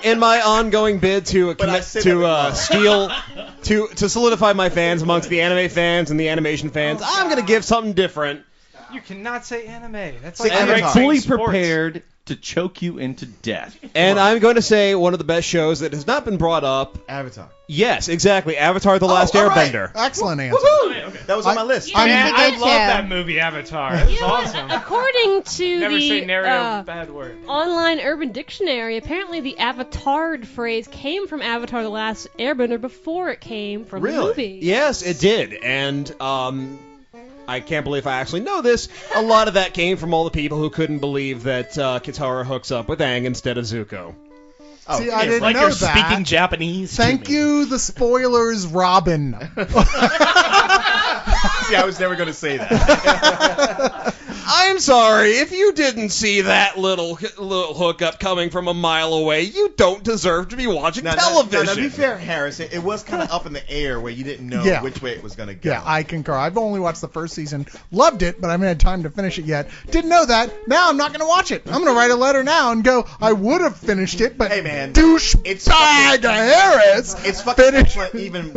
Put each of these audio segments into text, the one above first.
in my ongoing bid to commit to to solidify my fans amongst the anime fans and the animation fans, I'm gonna give something different. You cannot say anime. That's like I'm fully prepared to choke you into death. And I'm going to say one of the best shows that has not been brought up. Avatar. Yes, exactly. Avatar: The Last Airbender. Right. Excellent answer. Okay. That was on my list. Yeah, man, I love that movie, Avatar. It was awesome. According to Never say the nary a bad word. online Urban Dictionary, apparently the "avatard" phrase came from Avatar: The Last Airbender before it came from the movie. Yes, it did. And I can't believe I actually know this. A lot of that came from all the people who couldn't believe that Katara hooks up with Aang instead of Zuko. Oh, see, I didn't like know you're that. speaking Japanese. Thank you, the spoilers, Robin. See, I was never going to say that. I'm sorry, if you didn't see that little hookup coming from a mile away, you don't deserve to be watching television. Now, to be fair, Harris, it was kind of up in the air where you didn't know which way it was going to go. Yeah, I concur. I've only watched the first season, loved it, but I haven't had time to finish it yet. Didn't know that. Now I'm not going to watch it. I'm going to write a letter now and go, I would have finished it, but hey, man, douchebag Harris. It's fucking excellent even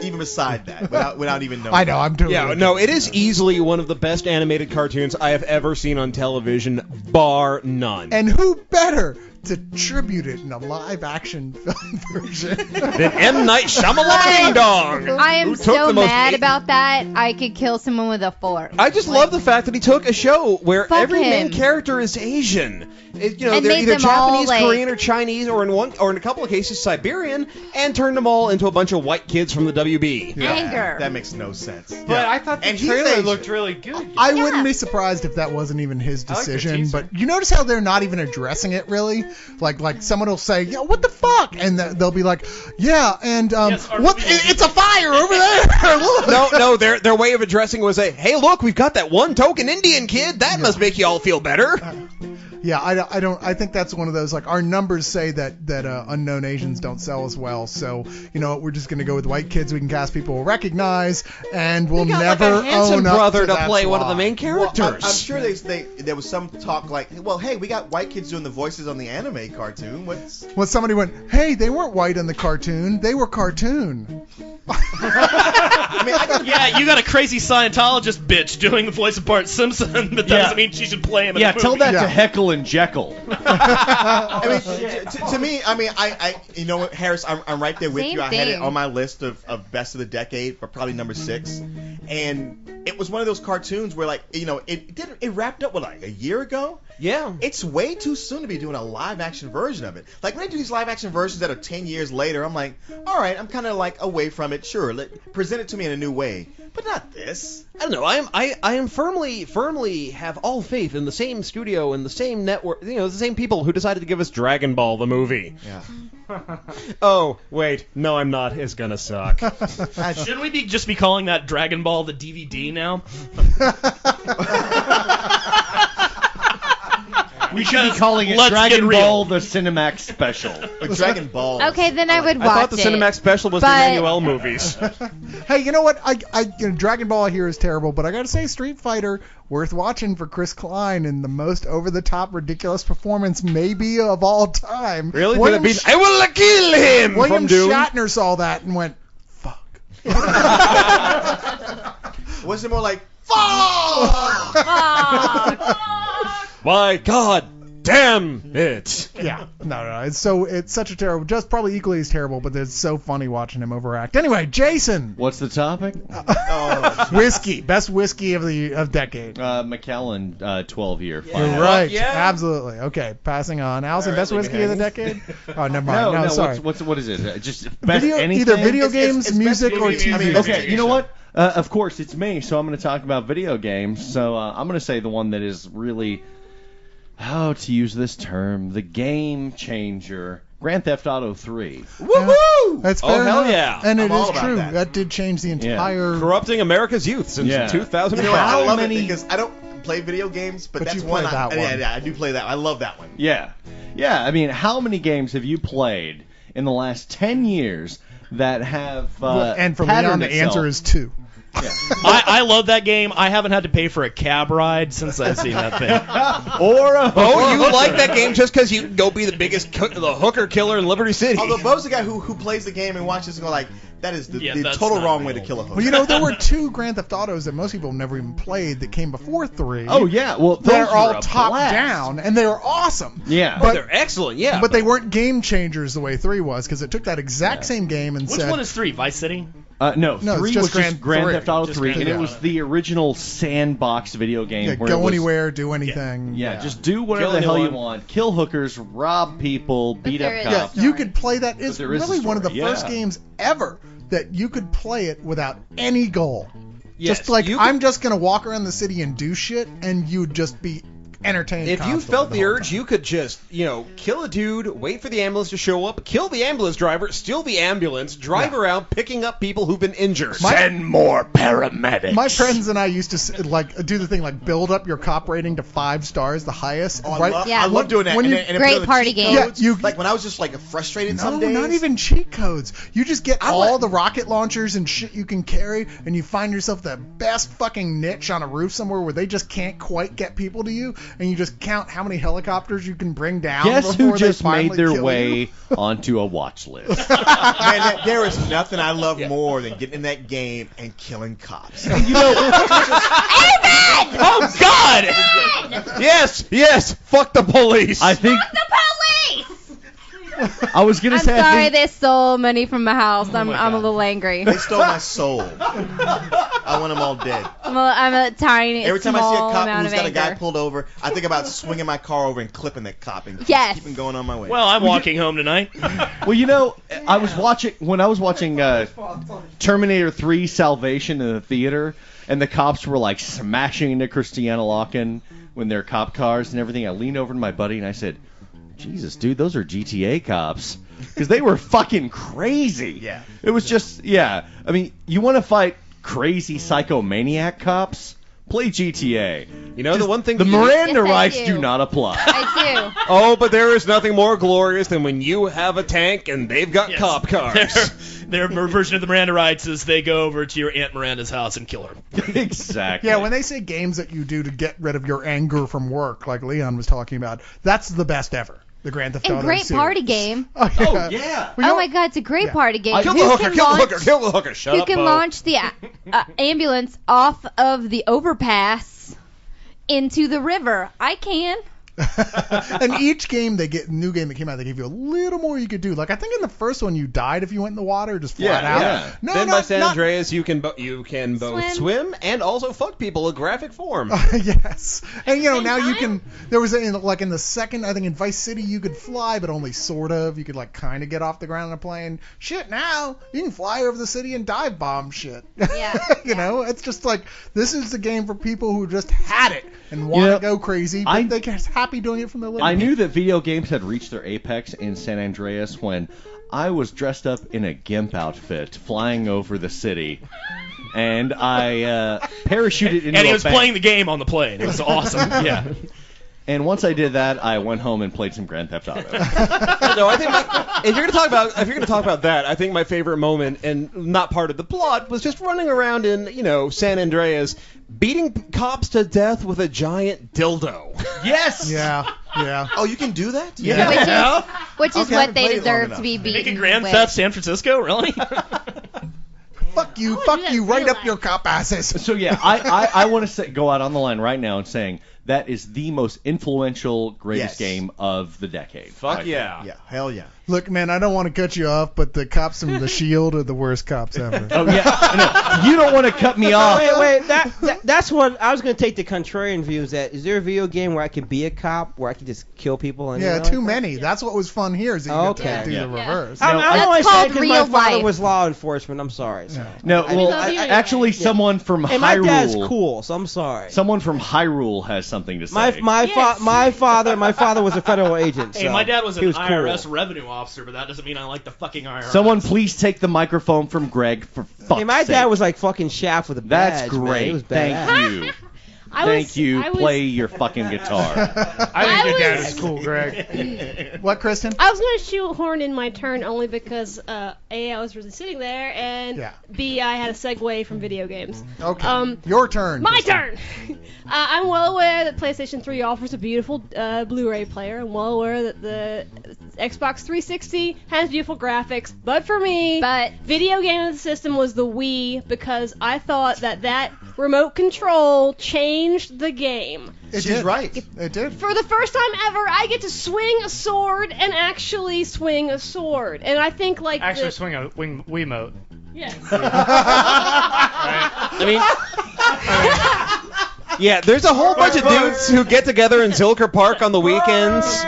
even beside that, without even knowing. I know, I'm totally Yeah, no, it is easily one of the best animated cartoons I have ever seen on television, bar none. And who better to tribute it in a live-action film version than M. Night Shyamalan Ding Dong? I am so mad about that. I could kill someone with a fork. I just love the fact that he took a show where every main him. character is Asian. You know, And they're made either them all, Japanese, like- Korean, or Chinese, or in a couple of cases Siberian, and turned them all into a bunch of white kids from the WB. Anger. That makes no sense. But I thought the And he's trailer Asian. looked really good. I wouldn't be surprised if that wasn't even his I like the decision, teaser. but you notice how they're not even addressing it really? Like someone will say, "Yeah, what the fuck?" and they'll be like, "Yeah, and what? It's a fire over there." Look. No, their way of addressing was hey, look, we've got that one token Indian kid. That must make you all feel better. Yeah, I don't. I think that's one of those, like, our numbers say that unknown Asians don't sell as well. So we're just gonna go with white kids we can cast people will recognize, and we'll got never like a handsome own up brother to that's play one of the why. main characters. Well, I'm sure there was some talk like, well, hey, we got white kids doing the voices on the anime cartoon. What's When somebody went, "Hey, they weren't white in the cartoon; they were cartoon." Yeah, you got a crazy Scientologist bitch doing the voice of Bart Simpson, but that doesn't mean she should play him in Yeah, the movie. tell that Yeah. to Heckle and Jekyll. I mean, to me, I you know what, Harris, I'm right there with Same you. I had it thing. on my list of best of the decade, but probably number 6. And it was one of those cartoons where, like, it wrapped up like a year ago. Yeah. It's way too soon to be doing a live action version of it. Like, when I do these live action versions that are 10 years later, I'm like, all right, I'm kind of like away from it. Sure, present it to me in a new way, but not this. I don't know. I am firmly have all faith in the same studio and the same network. The same people who decided to give us Dragon Ball the movie. Yeah. Oh wait, no, I'm not. It's gonna suck. Shouldn't we just be calling that Dragon Ball the DVD now? We should be calling it let's Dragon get real. Ball the Cinemax Special. Dragon Ball. Okay, then I would watch I thought the it. Cinemax Special was but- the Emmanuel movies. Hey, you know what? Dragon Ball here is terrible, but I gotta say, Street Fighter worth watching for Chris Klein in the most over-the-top, ridiculous performance maybe of all time. Really? William Could it be, I will kill him William from Doom. Shatner saw that and went, "Fuck." Was it more like, fuck? My God, damn it! Yeah, no, it's such a terrible, just probably equally as terrible, but it's so funny watching him overact. Anyway, Jason, What's the topic? whiskey, best whiskey of decade. Macallan, 12-year. You're right, yeah. absolutely. Okay, passing on. Allison, All right, best leave me whiskey of the decade? Oh, never mind. No, sorry. What is it? Just best anything? Either video games, It's music, best or movie. TV. I mean, okay, you know what? Of course, it's me, so I'm going to talk about video games. So I'm going to say the one that is really, how to use this term, the game changer, Grand Theft Auto 3. Woohoo! That's Oh, fair hell enough. yeah. And it I'm all is about true. that. That did change the entire. Corrupting America's youth since Yeah. 2005. You know what? I love many- it because I don't play video games, but But that's you one. play that one. Yeah, I do play that. I love that one. Yeah. I mean, how many games have you played in the last 10 years that have and for patterned Leon, the itself? answer is 2. I love that game. I haven't had to pay for a cab ride since I've seen that thing. Oh, you like that game just because you can go be the biggest the hooker killer in Liberty City. Although Bo's the guy who plays the game and watches and go like, that is the that's total not wrong way cool. to kill a hooker. Well, you know, there were 2 Grand Theft Autos that most people have never even played that came before 3. Oh yeah, well They're those all were a top blast. down, and they were awesome. Yeah. Oh, they're excellent, yeah. But they weren't game changers the way 3 was, because it took that exact same game and Which said, one is 3? Vice City? No, No, it's 3 just was just Grand 3. Theft Auto Just 3, Grand and it Theft was Auto. the original sandbox video game. yeah, where go it was, anywhere, do anything. Yeah, just do whatever Kill the hell you anyone. want. Kill hookers, rob people, beat there up is- Yeah, cops. you could play that. It's there is a really one of the story, first yeah. games ever that you could play it without any goal. Yes, just like, you could- I'm just going to walk around the city and do shit, and you'd just be entertained. If you constantly felt the whole urge, time. you could just, kill a dude, wait for the ambulance to show up, kill the ambulance driver, steal the ambulance, drive around picking up people who've been injured. Send more paramedics. My friends and I used to do the thing like build up your cop rating to 5 stars, the highest. Oh, right? Yeah. I love doing that. When And you- then- and then Great put on the party cheat game. codes. Yeah, you- like when I was just like frustrated some No, days. not even cheat codes. You just get all want- the rocket launchers and shit you can carry, and you find yourself the best fucking niche on a roof somewhere where they just can't quite get people to you, and you just count how many helicopters you can bring down. Guess before who they just finally made their kill way you? onto a watch list? Man, there is nothing I love more than getting in that game and killing cops. You know, Oh, God! Yes, fuck the police. I think The police! I was gonna I'm say. I sorry think- they stole money from my house. I'm my a God. little angry. They stole my soul. I want them all dead. I'm a tiny, Every time I see a small cop amount who's of got a guy anger. pulled over, I think about swinging my car over and clipping that cop and Yes. keeping going on my way. Well, I'm walking home tonight. Well, I was watching Terminator 3 Salvation in the theater, and the cops were like smashing into Christiana Loken when they're cop cars and everything. I leaned over to my buddy and I said, "Jesus, dude, those are GTA cops." Because they were fucking crazy. Yeah. It was just, yeah. I mean, you want to fight crazy psychomaniac cops? Play GTA. the one thing The you- Miranda Yes, I rights do. do not apply. I do. Oh, but there is nothing more glorious than when you have a tank and they've got Yes. cop cars. Their version of the Miranda rights is they go over to your Aunt Miranda's house and kill her. Exactly. Yeah, when they say games that you do to get rid of your anger from work, like Leon was talking about, that's the best ever. The Grand Theft Auto And great series. party game. Oh, yeah. Oh, yeah. Well, you Oh my God, it's a great Yeah. party game. Kill Who the hooker, can kill the launch- hooker, kill the hooker. Shut Who up, can Bo. launch the ambulance off of the overpass into the river? I can. And each game new game that came out, they gave you a little more you could do. Like I think in the first one you died if you went in the water, just flat out. yeah. No, then not, by San not- Andreas, you can both swim and also fuck people in graphic form. yes. And Same now you time? can. There was in the second, I think in Vice City you could fly, but only sort of. You could like kind of get off the ground on a plane. Shit, now you can fly over the city and dive bomb shit. Yeah. It's just like this is the game for people who just had it and want to go crazy, but they're just happy doing it from their living I room. knew that video games had reached their apex in San Andreas when I was dressed up in a GIMP outfit flying over the city. And I parachuted into And he a was bank. playing the game on the plane. It was awesome. Yeah. And once I did that, I went home and played some Grand Theft Auto. No, I think if you're gonna talk about that, I think my favorite moment and not part of the plot was just running around in San Andreas, beating cops to death with a giant dildo. Yes. Yeah. Oh, you can do that? Yeah. Which is Okay, I what haven't they played it long deserve enough. to be beaten Making Grand with. Theft San Francisco? Really? Fuck you, do fuck that you, in right real up your cop asses. So yeah, I want to go out on the line right now and saying that is the most influential, greatest Yes. game of the decade. Fuck yeah. Yeah, hell yeah. Look, man, I don't want to cut you off, but the cops from The Shield are the worst cops ever. Oh yeah, no, you don't want to cut me off. Wait. That's what I was going to take the contrarian view. Is there a video game where I can be a cop, where I can just kill people? And Yeah, like too that? many. That's what was fun here. Is that you Okay. get to do the Yeah. reverse. I'm That's only saying called because my real father life. was law enforcement. I'm sorry. So. No, well, love you actually, anyway. someone from And my dad's Hyrule. cool, so I'm sorry. Someone from Hyrule has something to say. My father was a federal agent. Hey, so my dad was he an was cool. IRS revenue officer, but that doesn't mean I like the fucking IRS. Someone please take the microphone from Greg for fuck's Hey, my sake. dad was like fucking Shaft with a badge. That's man. great. It was Thank badass. you. Thank you. Play your fucking guitar. I think your dad is cool, Greg. What, Kristen? I was going to shoehorn in my turn only because A, I was really sitting there, and B, I had a segue from video games. Okay. Your turn. My Kristen. turn. I'm well aware that PlayStation 3 offers a beautiful Blu-ray player. I'm well aware that the Xbox 360 has beautiful graphics. But for me, video game of the system was the Wii because I thought that remote control changed the game. She's right. It did. For the first time ever, I get to swing a sword and actually swing a sword. And I think swing a Wiimote. Yeah. Yeah, there's a whole bunch of dudes who get together in Zilker Park on the weekends.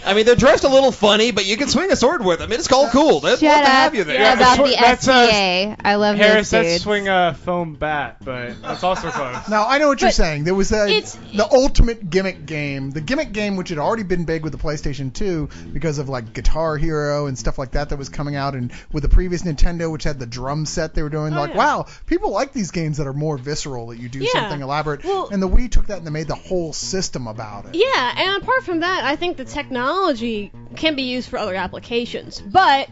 I mean, they're dressed a little funny, but you can swing a sword with them. It's all cool. They'd love to have you there. About the SPA. I love Harris, those dudes. that's swing a foam bat, but that's also close. Now, I know what you're saying. There was the ultimate gimmick game. The gimmick game, which had already been big with the PlayStation 2 because of like Guitar Hero and stuff like that was coming out, and with the previous Nintendo, which had the drum set they were doing. Wow, people like these games that are more visceral, that you do something elaborate. Well, and the Wii took that and they made the whole system about it. Yeah, and apart from that, I think the technology can be used for other applications. But,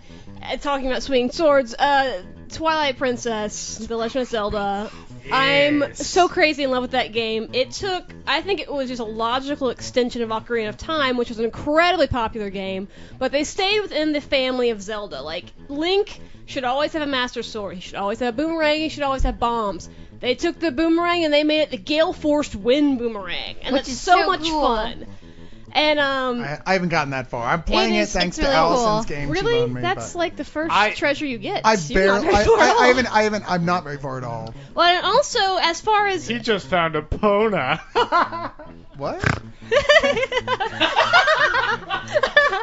talking about swinging swords, Twilight Princess, The Legend of Zelda, I'm so crazy in love with that game. I think it was just a logical extension of Ocarina of Time, which was an incredibly popular game, but they stayed within the family of Zelda. Like, Link should always have a Master Sword, he should always have a boomerang, he should always have bombs. They took the boomerang and they made it the Gale-Forced Wind Boomerang, and that's so much fun. And I haven't gotten that far. I'm playing it thanks to Allison's game. Really? She loaned me, That's like the first treasure you get. I haven't. I'm not very far at all. Well, and also as far as he just found a Pona. What?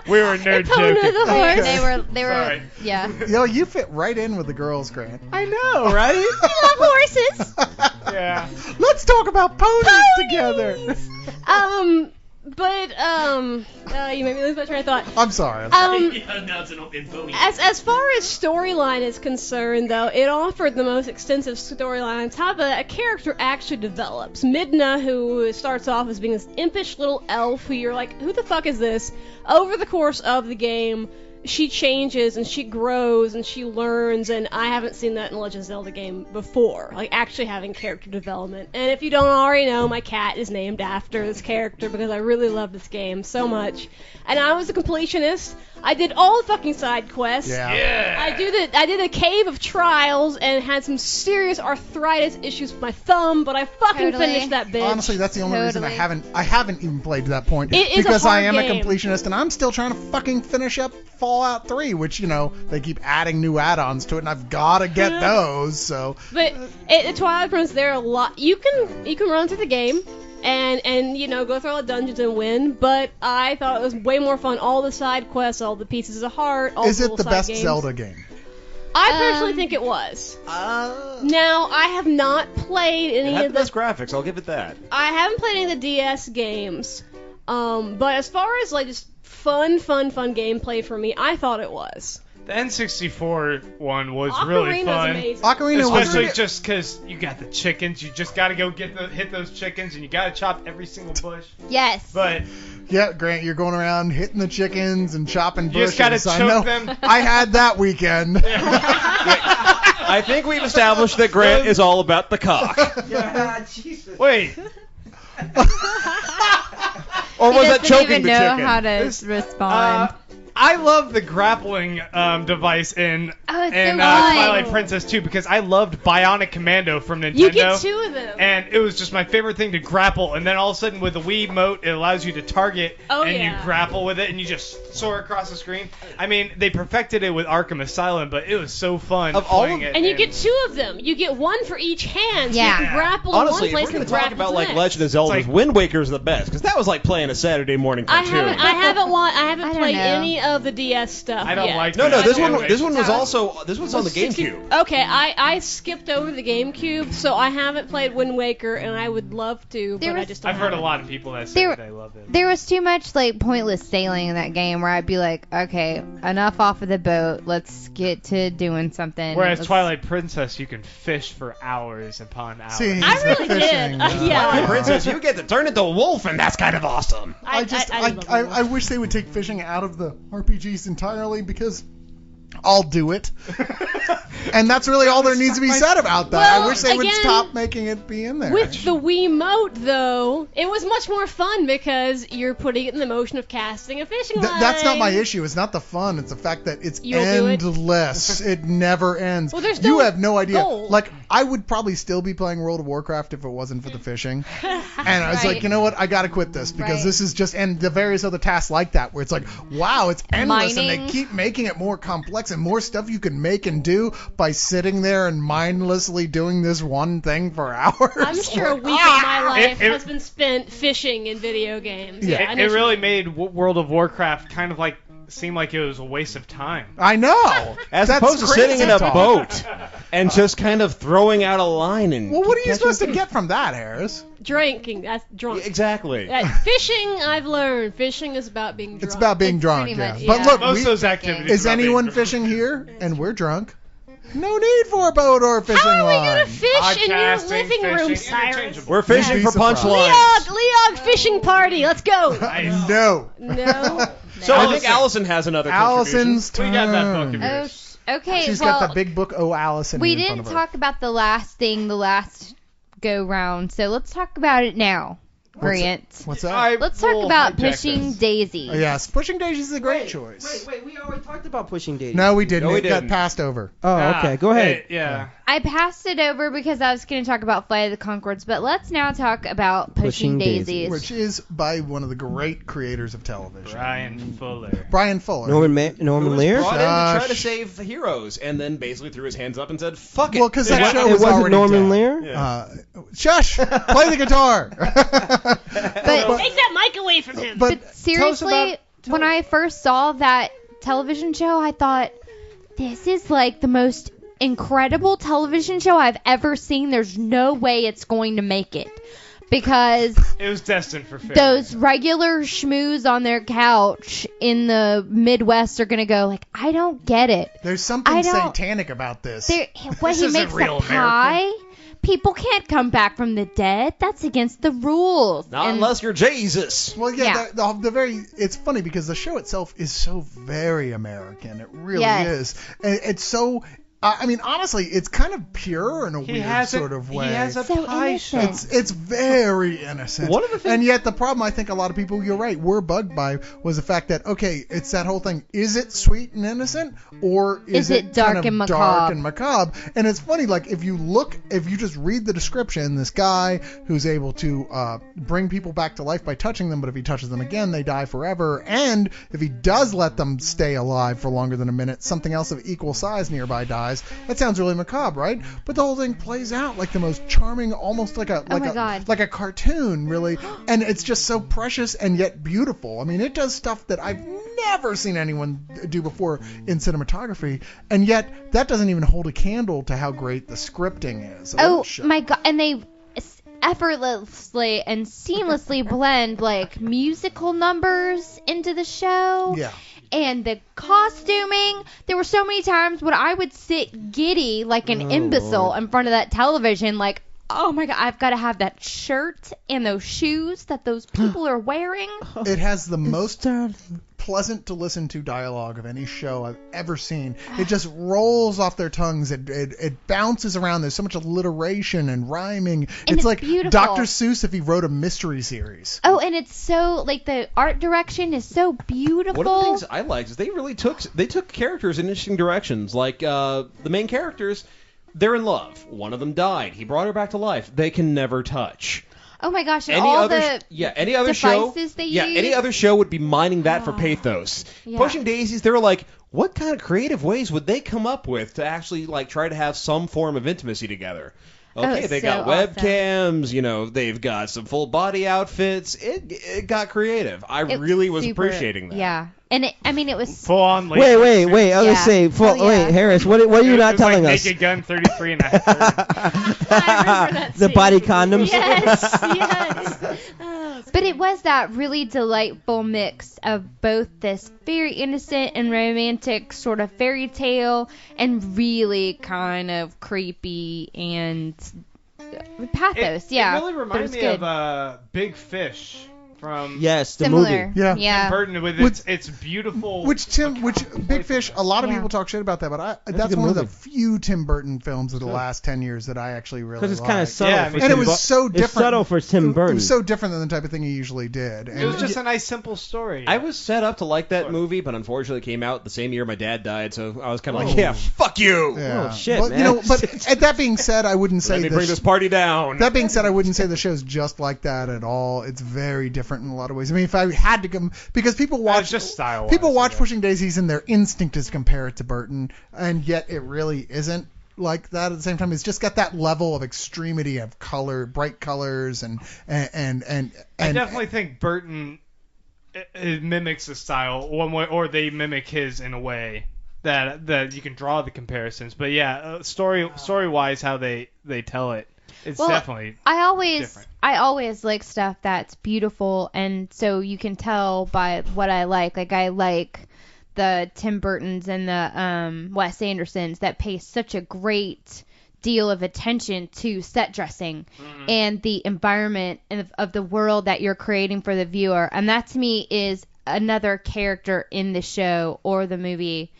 We were nerd joking. The horse. They were. Yeah. Yo, you fit right in with the girls, Grant. I know, right? I love horses. Yeah. Let's talk about ponies together. But you made me lose my train of thought. I'm sorry. As far as storyline is concerned, though, it offered the most extensive storyline. On top of that, a character actually develops. Midna, who starts off as being this impish little elf, who you're like, who the fuck is this? Over the course of the game, she changes and she grows and she learns, and I haven't seen that in a Legend of Zelda game before, like actually having character development. And if you don't already know, my cat is named after this character because I really love this game so much. And I was a completionist. I did all the fucking side quests. Yeah. I did a Cave of Trials and had some serious arthritis issues with my thumb, but I fucking finished that bitch. Honestly, that's the only reason I haven't even played to that point. It is because a hard I am game. a completionist and I'm still trying to fucking finish up Fallout 3, which, they keep adding new add-ons to it, and I've got to get those. So. But at Twilight Princess, there are a lot. You can run through the game. And go through all the dungeons and win, but I thought it was way more fun. All the side quests, all the pieces of heart, all Is the it the side best games. Zelda game? I personally think it was. Now, I have not played any It had of the best graphics, I'll give it that. I haven't played any of the DS games, but as far as like just fun gameplay for me, I thought it was. The N64 one was Ocarina's really fun. amazing. Especially just because you got the chickens. You just got to go hit those chickens, and you got to chop every single bush. Yes. But yeah, Grant, you're going around hitting the chickens and chopping you bushes. just got to choke them. I had that weekend. I think we've established that Grant is all about the cock. Yeah, Jesus. Wait. Or was that choking even the know chicken? how to respond. I love the grappling device in fun. Twilight Princess 2 because I loved Bionic Commando from Nintendo. You get two of them. And it was just my favorite thing to grapple. And then all of a sudden with the Wii Mote, it allows you to target you grapple with it and you just soar across the screen. I mean, they perfected it with Arkham Asylum, but it was so fun playing it. And you get two of them. You get one for each hand. So Yeah. you can grapple Honestly, in one if place we're going and to talk grapple about to like the Legend of Zelda, It's like- Wind Waker's the best because that was like playing a Saturday morning I cartoon. haven't played know. any of the DS stuff. I don't yet. like No, that. this one was on the GameCube. Okay, I skipped over the GameCube, so I haven't played Wind Waker, and I would love to, but I just don't I've heard a have lot of people that say that they love it. There was too much like pointless sailing in that game where I'd be like, okay, enough off of the boat. Let's get to doing something. Whereas Let's- Twilight Princess, you can fish for hours upon hours. See, I really did. Yeah. Princess, you get to turn into a wolf, and that's kind of awesome. I wish they would take fishing out of the RPGs entirely because I'll do it. And that's really all there needs to be said about that. Well, I wish they would again, stop making it be in there. With the Wiimote, though, it was much more fun because you're putting it in the motion of casting a fishing line. That's not my issue. It's not the fun. It's the fact that it's You'll do it? endless. It never ends. Well, there's you no have no idea. goal. Like, I would probably still be playing World of Warcraft if it wasn't for the fishing. And I was Right. like, you know what? I got to quit this because Right. this is just, and the various other tasks like that where it's like, wow, it's endless. And Mining. they keep making it more complex and more stuff you can make and do by sitting there and mindlessly doing this one thing for hours. I'm sure a week of my life has been spent fishing in video games. Yeah. Yeah, I It know she- really made World of Warcraft kind of like seem like it was a waste of time. I know. As That's opposed to crazy sitting in a talk. boat and just kind of throwing out a line and. Well, what are you catching supposed to fish. get from that, Harris? Drinking. That's drunk. Exactly. Fishing, I've learned. Fishing is about being drunk. It's about being drunk, pretty yeah. much, But yeah. look, Most of those activities. is are about being anyone drunk. fishing here? And we're drunk. No need for a boat or a fishing How are we line. gonna fish in your Podcasting, living room, fishing, Cyrus? interchangeable. We're fishing You'd for be surprised. punchlines. Leog fishing party. Let's go. Nice. No. No. So I think Allison has another Allison's We got that book of turn. Oh, yours. okay. She's well, got the big book, Oh Allison. we in front didn't of her. talk about the last go round, so let's talk about it now, Grant. What's that? Let's talk about Pushing Daisies. Oh, yes, Pushing Daisies is a great choice. Wait, we already talked about Pushing Daisies. No, we didn't. No, we It got didn't. passed over. Oh, okay. Go ahead. Yeah. I passed it over because I was going to talk about Flight of the Conchords, but let's now talk about Pushing Pushing Daisies. Which is by one of the great creators of television, Brian Fuller. Brian Fuller. Norman Lear? Brought in to try to Josh. save the heroes, and then basically threw his hands up and said, "Fuck it." Well, because that Yeah. show It was wasn't already Norman dead. Lear? Shush! Play the guitar. But Take that mic away from him. but But seriously, when I first saw that television show, I thought, this is like the most incredible television show I've ever seen. There's no way it's going to make it. Because It was destined for failure. those regular schmoos on their couch in the Midwest are going to go like, I don't get it. there's something I don't- satanic about this. What, This he isn't makes real a pie? People can't come back from the dead. That's against the rules. Not And- unless you're Jesus. Well, yeah, Yeah. The very it's funny because the show itself is so very American. It really Yes. is. And it's so. I mean, honestly, it's kind of pure in a He weird has sort of way. He has a So pie show. innocent. It's very innocent. One of the things- And yet the problem I think a lot of people, you're right, were bugged by was the fact that, okay, it's that whole thing. Is it sweet and innocent or is it dark kind of and dark macabre? and macabre? And it's funny, like if you just read the description, this guy who's able to bring people back to life by touching them, but if he touches them again, they die forever. And if he does let them stay alive for longer than a minute, something else of equal size nearby dies. That sounds really macabre, right? But the whole thing plays out like the most charming, almost like a Oh my God. like a cartoon, really. And it's just so precious and yet beautiful. I mean, it does stuff that I've never seen anyone do before in cinematography, and yet that doesn't even hold a candle to how great the scripting is. of Oh the show. my god! And they effortlessly and seamlessly blend like musical numbers into the show. Yeah. And the costuming. There were so many times when I would sit giddy like an imbecile in front of that television, like, oh my god, I've got to have that shirt and those shoes that those people are wearing. It has the most pleasant to listen to dialogue of any show I've ever seen. It just rolls off their tongues. It bounces around. There's so much alliteration and rhyming. it's like beautiful. Dr. Seuss if he wrote a mystery series. Oh, and it's so like the art direction is so beautiful. One of the things I liked is they really took characters in interesting directions. Like the main characters, they're in love. One of them died. He brought her back to life. They can never touch. Oh my gosh, and Any all other the any other show devices they yeah use. any other show would be mining that for pathos. Yeah. Pushing Daisies, they were like, what kind of creative ways would they come up with to actually like try to have some form of intimacy together? Okay, they got webcams, they've got some full body outfits. It got creative. I really was appreciating that. Yeah. And it was full on. Wait. I was gonna say, wait, Harris, what are you not telling us? Naked Gun 33 and a half. The body condoms. Yes. But it was that really delightful mix of both this very innocent and romantic sort of fairy tale and really kind of creepy and pathos. It really reminds me of Big Fish. From the movie. Yeah. Tim Burton with its beautiful. Which Big Fish, a lot of people talk shit about that, but that's one of the few Tim Burton films of the last 10 years that I actually really because it's kind of subtle. Yeah, and it was so different. It's subtle for Tim Burton. It was so different than the type of thing he usually did. It was just a nice, simple story. I was set up to like that movie, but unfortunately it came out the same year my dad died, so I was kind of like, yeah, fuck you. Yeah. Oh, shit, but, man. But that being said, I wouldn't say Let me bring this party down. That being said, I wouldn't say the show's just like that at all. It's very different in a lot of ways. I mean, if I had to come, because people watch Pushing Daisies and their instinct is to compare it to Burton, and yet it really isn't like that. At the same time, it's just got that level of extremity of color, bright colors, and I definitely think Burton it mimics the style one way, or they mimic his in a way that you can draw the comparisons. But yeah, story wise, how they tell it. It's definitely different. I always like stuff that's beautiful, and so you can tell by what I like. Like I like the Tim Burtons and the Wes Andersons that pay such a great deal of attention to set dressing and the environment of the world that you're creating for the viewer. And that to me is another character in the show or the movie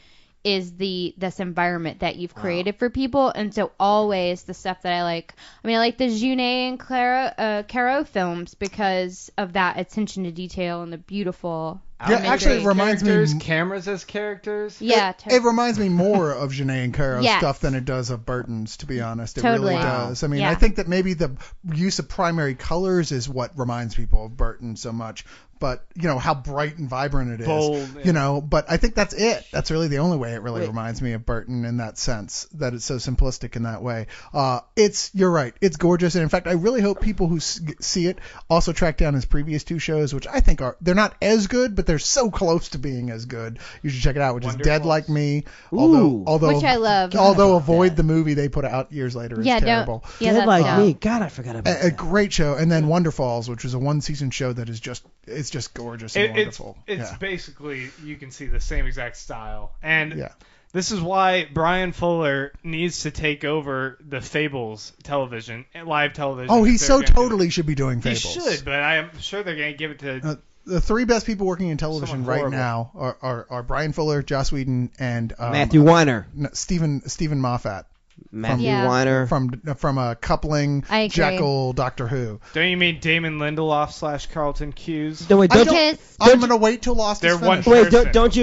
is this environment that you've created for people. And so always the stuff that I like the Jeunet and Caro films because of that attention to detail and the beautiful actually it reminds me cameras as characters. Yeah, it reminds me more of Jeunet and Caro stuff than it does of Burton's, to be honest. It really does. I mean, I think that maybe the use of primary colors is what reminds people of Burton so much. But how bright and vibrant it is. Bold, but I think that's it. That's really the only way it really reminds me of Burton in that sense, that it's so simplistic in that way. You're right. It's gorgeous, and in fact, I really hope people who see it also track down his previous two shows, which I think they're not as good, but they're so close to being as good. You should check it out, which is Dead Like Me. Although which I love. Although Avoid the movie they put out years later is terrible. Dead Like Me. God, I forgot about that. A great show, and then Wonder Falls, which was a one-season show that is just gorgeous and wonderful. It's basically, you can see the same exact style. And this is why Brian Fuller needs to take over the Fables television, live television. Oh, he so totally should be doing Fables. He should, but I am sure they're going to give it to... the three best people working in television right now are Brian Fuller, Joss Whedon, and... Matthew Weiner. Stephen Moffat. Matthew Weiner from Coupling, Jekyll, Doctor Who. Don't you mean Damon Lindelof / Carlton Cuse? No, wait, I'm gonna wait till Lost is finished. Wait, don't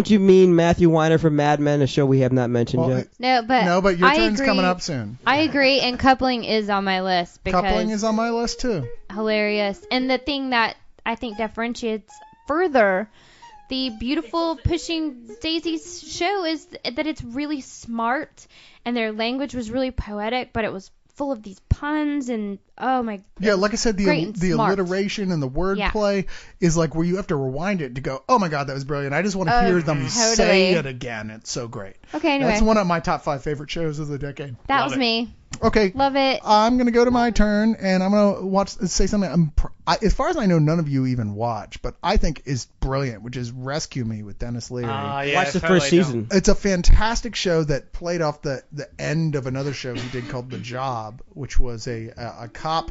you mean Matthew Weiner from Mad Men, a show we have not mentioned yet? No, but your turn's coming up soon. I agree, and Coupling is on my list because Coupling is on my list too. Hilarious, and the thing that I think differentiates further the beautiful Pushing Daisies show is that it's really smart, and their language was really poetic, but it was full of these puns and like I said, the alliteration and the wordplay is like where you have to rewind it to go, oh my god, that was brilliant. I just want to hear them say it again. It's so great. Okay, anyway. That's one of my top 5 favorite shows of the decade. That was me. Okay. Love it. I'm going to go to my turn, and I'm going to say something as far as I know, none of you even watch, but I think is brilliant, which is Rescue Me with Dennis Leary. Watch the first season. It's a fantastic show that played off the end of another show he did called The Job, which was a cop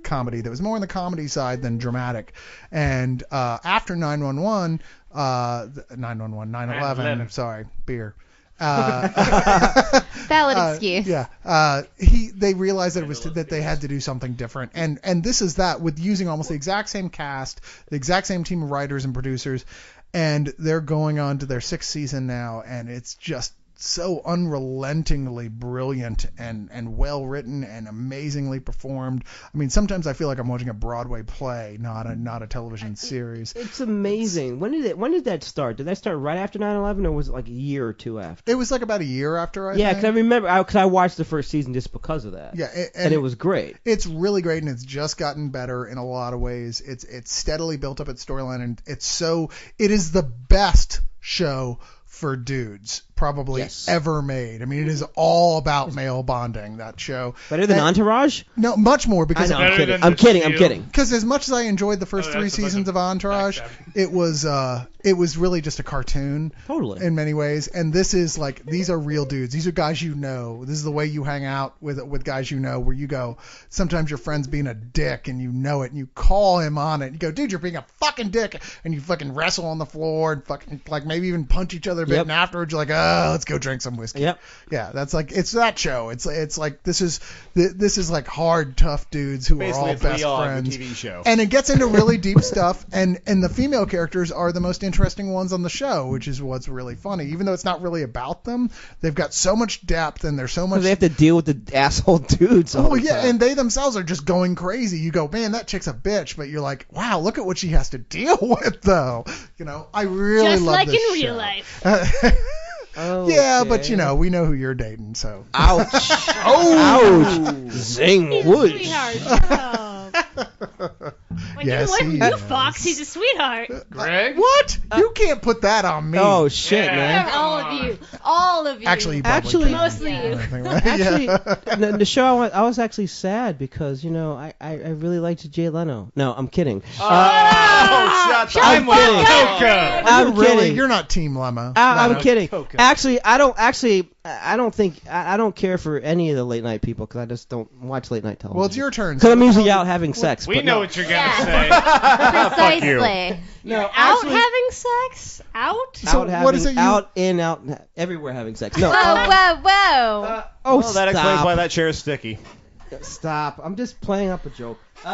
comedy that was more on the comedy side than dramatic. And after 9/11, 9/11, sorry, beer. Valid excuse. They realized that they had to do something different, and this is that with using almost the exact same cast, the exact same team of writers and producers, and they're going on to their 6th season now, and it's just so unrelentingly brilliant and well written and amazingly performed. I mean, sometimes I feel like I'm watching a Broadway play, not a television series. It's amazing. When did that start? Did that start right after 9/11, or was it like a year or two after? It was like about a year after. I Yeah, think. because I remember, because I watched the first season just because of that. Yeah, and it was great. It's really great, and it's just gotten better in a lot of ways. It's steadily built up its storyline, and it is the best show for dudes probably ever made. I mean, it is all about male bonding, that show. Better than Entourage? No, much more, because I'm kidding. Because as much as I enjoyed the first 3 seasons of Entourage, it was really just a cartoon. Totally. In many ways, and this is like, these are real dudes. These are guys you know. This is the way you hang out with guys you know, where you go, sometimes your friend's being a dick and you know it, and you call him on it. You go, dude, you're being a fucking dick, and you fucking wrestle on the floor and fucking like maybe even punch each other a bit, and afterwards you're like, let's go drink some whiskey. Yep. Yeah, that's like, it's that show. It's like this is like hard, tough dudes who Basically are all best friends. The TV show. And it gets into really deep stuff, and the female characters are the most interesting ones on the show, which is what's really funny. Even though it's not really about them, they've got so much depth, and there's so much. They have to deal with the asshole dudes. All the time. And they themselves are just going crazy. You go, man, that chick's a bitch, but you're like, wow, look at what she has to deal with, though. You know, I really just love like this in show. real life. Yeah, but you know, we know who you're dating, so. Ouch! Ouch! Zing! He's Whoosh. a sweetheart. Shut up. Like, Yes, get away he from you, is. Fox. He's a sweetheart. Greg? What? You can't put that on me. Oh shit, man! All of you. All of you. Actually, you probably can. mostly you. Actually, the show I was actually sad because I really liked Jay Leno. No, I'm kidding. Shut up. I'm with Coca. I'm kidding. You're not Team Lemma. I'm No. kidding. Coca. Actually, I don't care for any of the late night people because I just don't watch late night television. Well, it's your turn. Because I'm usually out having sex. We but know no. what you're going to say. Precisely. No, Out actually, having sex? Out? So out having, what is it you- out in out everywhere having sex. No. Whoa. Well, that explains why that chair is sticky. Stop! I'm just playing up a joke. It's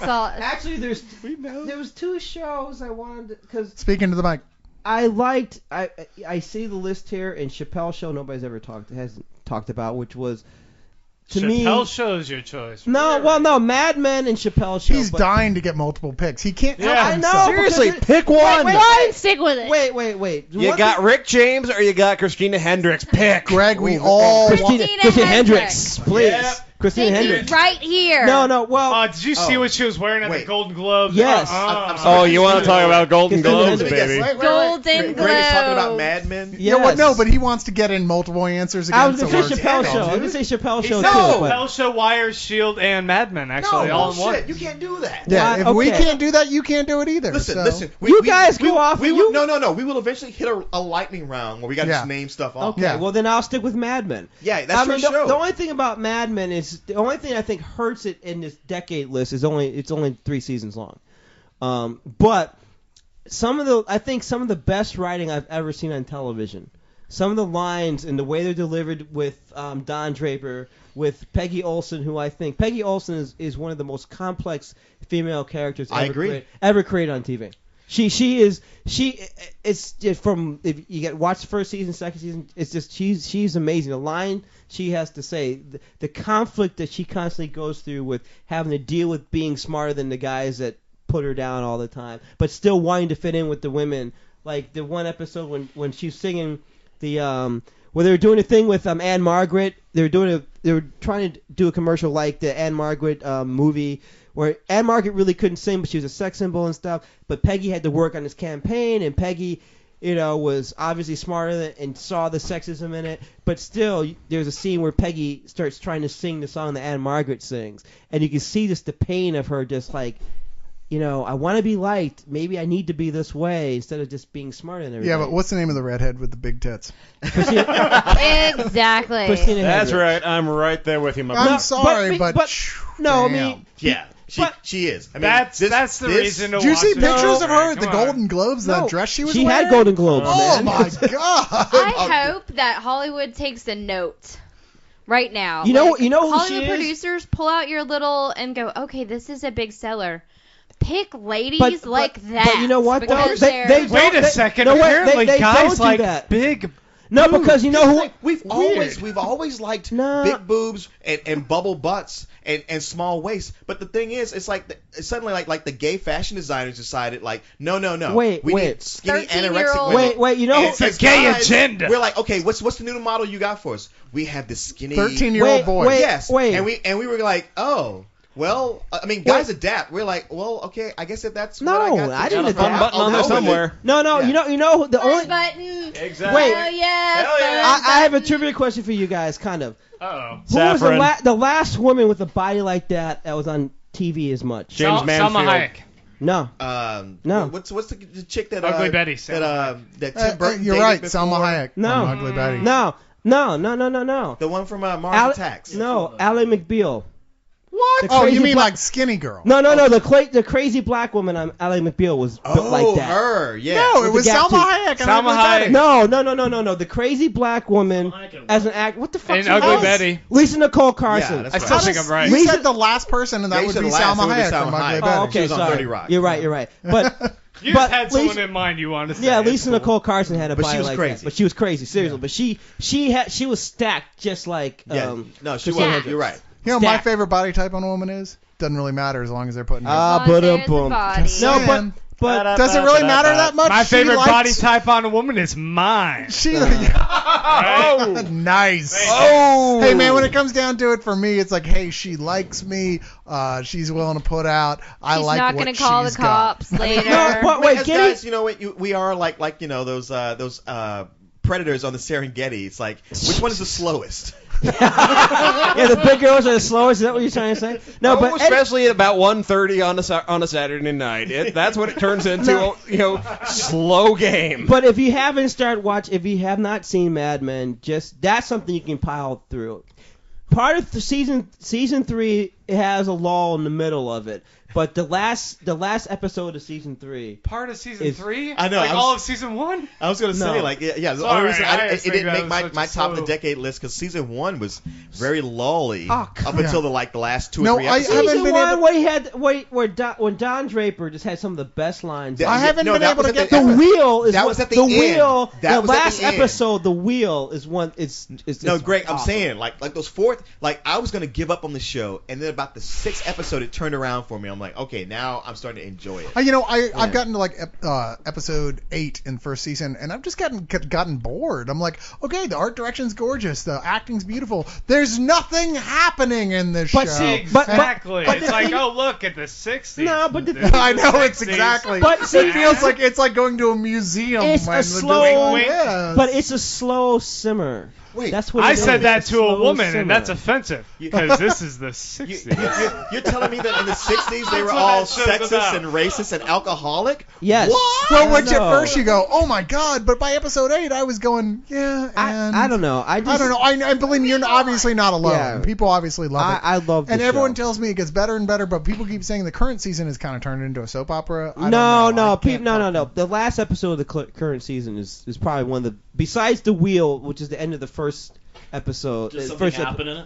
all. Actually, there was 2 shows I wanted because Speaking to the mic. I see the list here, and Chappelle Show nobody's ever hasn't talked about, which was to me. Chappelle Show's your choice. No, Mad Men and Chappelle Show. He's dying to get multiple picks. He can't help I himself. know. Seriously, because pick one. Why stick with it? Wait. You One got thing- Rick James or you got Christina Hendricks. Pick. Greg, we all want... Christina Hendricks, please. Yep. Christina Thank you. Hendricks. Right here. No. Well, Did you see what she was wearing at the Golden Globes? Yes. I'm Oh, sorry. you want to talk about Golden Christina Globes, Hendricks. baby? Wait. Golden Greg is talking about Globes. Mad Men. yes. Yeah, well, no, but he wants to get in multiple answers again. I was so gonna say we're- Chappelle Damn, Show. I was dude. gonna say Chappelle Show No, too. but- Chappelle Show, Wires, Shield, and Mad Men, actually, all in one. Bullshit. You can't do that. Yeah, if we Okay. can't do that, you can't do it either. Listen. so. You guys go off We and will, you- No. We will eventually hit a lightning round where we got to Yeah. just name stuff off. Okay, Yeah. well then I'll stick with Mad Men. Yeah, that's your show. The only thing about Mad Men is the only thing I think hurts it in this decade list is it's only 3 seasons long. But I think some of the best writing I've ever seen on television. Some of the lines and the way they're delivered with Don Draper, with Peggy Olson, who I think Peggy Olson is one of the most complex female characters I agree. ever created on TV. It's just from if you watch the first season, second season, it's just she's amazing. The line she has to say, the conflict that she constantly goes through with having to deal with being smarter than the guys that put her down all the time, but still wanting to fit in with the women. Like the one episode when she's singing the where they were doing a thing with Anne Margaret. They were trying to do a commercial like the Anne Margaret movie, where Anne Margaret really couldn't sing, but she was a sex symbol and stuff. But Peggy had to work on this campaign, and Peggy, was obviously smarter and saw the sexism in it. But still, there's a scene where Peggy starts trying to sing the song that Anne Margaret sings, and you can see just the pain of her, just like, I want to be liked. Maybe I need to be this way instead of just being smarter than everybody. Yeah, but what's the name of the redhead with the big tits? Exactly. Christina That's Hendricks. right. I'm right there with you, my I'm brother. sorry, but no, I damn. mean, Yeah, she is. I mean, That's this, the this, reason to Did you watch see it. pictures of her at Come the on. Golden Globes? That No, dress she was she wearing? had Golden Globes, Oh man. my god! I hope that Hollywood takes a note right now. You know who Hollywood she is? producers, pull out your little and go, okay, this is a big seller. Pick ladies But- like that. but you know what, though? because They they're- Wait a They- second. no, wait, Apparently, they guys don't do like that. big No, because you know who? We've always liked big boobs and bubble butts and small waists. But the thing is, it's like suddenly like the gay fashion designers decided like no. We need skinny anorexic women. Wait. You know it's a gay agenda. We're like, okay, what's the new model you got for us? We have this skinny 13-year-old boy. Yes. And we were like, oh. Well, I mean, guys adapt. We're like, well, okay, I guess if that's what I got. I didn't got a fun button on there somewhere. No, Yeah. you know the only button. Exactly. Wait. Oh yeah. I have a trivia question for you guys, kind of. Uh-oh. Who was the last woman with a body like that was on TV as much? James Mansfield. Salma Hayek. No. No. What's the chick that Ugly Betty? that Tim Burton You're dated right, before? Salma Hayek. No. From Ugly Betty. No. The one from Mars Attacks. No, Ally McBeal. What? The Oh, crazy you mean black- like Skinny Girl? No. The crazy black woman on Ally McBeal was built like that. Her, yeah. No, With it was the gap Salma tooth. Hayek. Salma Hayek. No. The crazy black woman as an act. What the fuck? And Ugly Betty. Lisa Nicole Carson. Yeah, I still think I'm right. You said the last person, and that Yeah, would you be said the last, Salma it would be Hayek from Salma Ugly Hayek. Betty. Oh, okay, She was on sorry. Dirty Rock. You're right. But You but just had someone Lisa- in mind you wanted to say. yeah, It's Lisa cool. Nicole Carson had a But body she was like crazy. that. But she was crazy, seriously. But she was stacked just like Yeah. No, she Christina was. Hendricks. You're right. You know, what my Stacked. favorite body type on a woman is? Doesn't really matter as long as they're putting it. Boom. No, but Does it really matter that much? My She favorite likes- body type on a woman is mine. She. Right? Nice. Oh. Hey man, when it comes down to it, for me, it's like, hey, she likes me. She's willing to put out. I She's like not what gonna call the she's got. cops later. No, but wait, As get guys, it. you know what? We are like those predators on the Serengeti. It's like, which one is the slowest? Yeah, the big girls are the slowest. Is that what you're trying to say? No, but especially at about 1:30 on a Saturday night. That's what it turns into. Slow game. But if you have not seen Mad Men, just that's something you can pile through. Part of the season 3 has a lull in the middle of it, but the last episode of season 3. Part of season 3? I know. Like all of season 1? I was gonna say No. like yeah. The Sorry, only reason I it just think didn't that make was my such a top of the slow- decade list because season 1 was very lully Oh, up until the last 2 No, or 3 I episodes. haven't Season been 1 able- where he had when Don Draper just had some of the best lines. Yeah, I haven't no, been that able was to at get The wheel is That what, was at the the end. wheel. That the was at the last end. episode, the wheel is one. It's No, Greg, I'm awesome. saying like those fourth, like I was gonna give up on the show, and then about the 6th episode, it turned around for me. I'm like, okay, now I'm starting to enjoy it. I've gotten to like episode 8 in first season, and I've just gotten bored. I'm like, okay, the art direction's gorgeous, the acting's beautiful. There's nothing happening in this show. But see, Exactly. but it's the like, thing- oh, look at the 60s. No, but the- This is I know the it's 60s. exactly. But see, it feels like it's like going to a museum. It's when a they're slow, doing- wink. Yes. but it's a slow simmer. Wait, That's what I it said is. that It's to a slow woman, simmer. and that's offensive because this is the 60s. You're telling me that in the 60s they were That's what all that show's sexist about. and racist and alcoholic? Yes. What? Well, which at No. first you go, oh my god, but by episode 8 I was going, yeah, and I don't know. I don't know. I believe you're obviously not alone. Yeah. People obviously love it. I love the and everyone show. tells me it gets better and better, but people keep saying the current season is kind of turned into a soap opera. I don't No. know. I can't No. The last episode of the current season is probably one of the besides the wheel, which is the end of the first episode. Does the something first happen in it?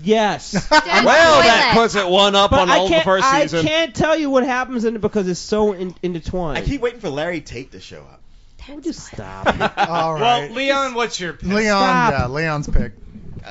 Yes. Don't Well, spoil that it. puts it one up on all the first season. I can't tell you what happens in it because it's so intertwined. I keep waiting for Larry Tate to show up. Would you stop? All Well, right. Leon, what's your pick? Leon, Stop. yeah, Leon's pick.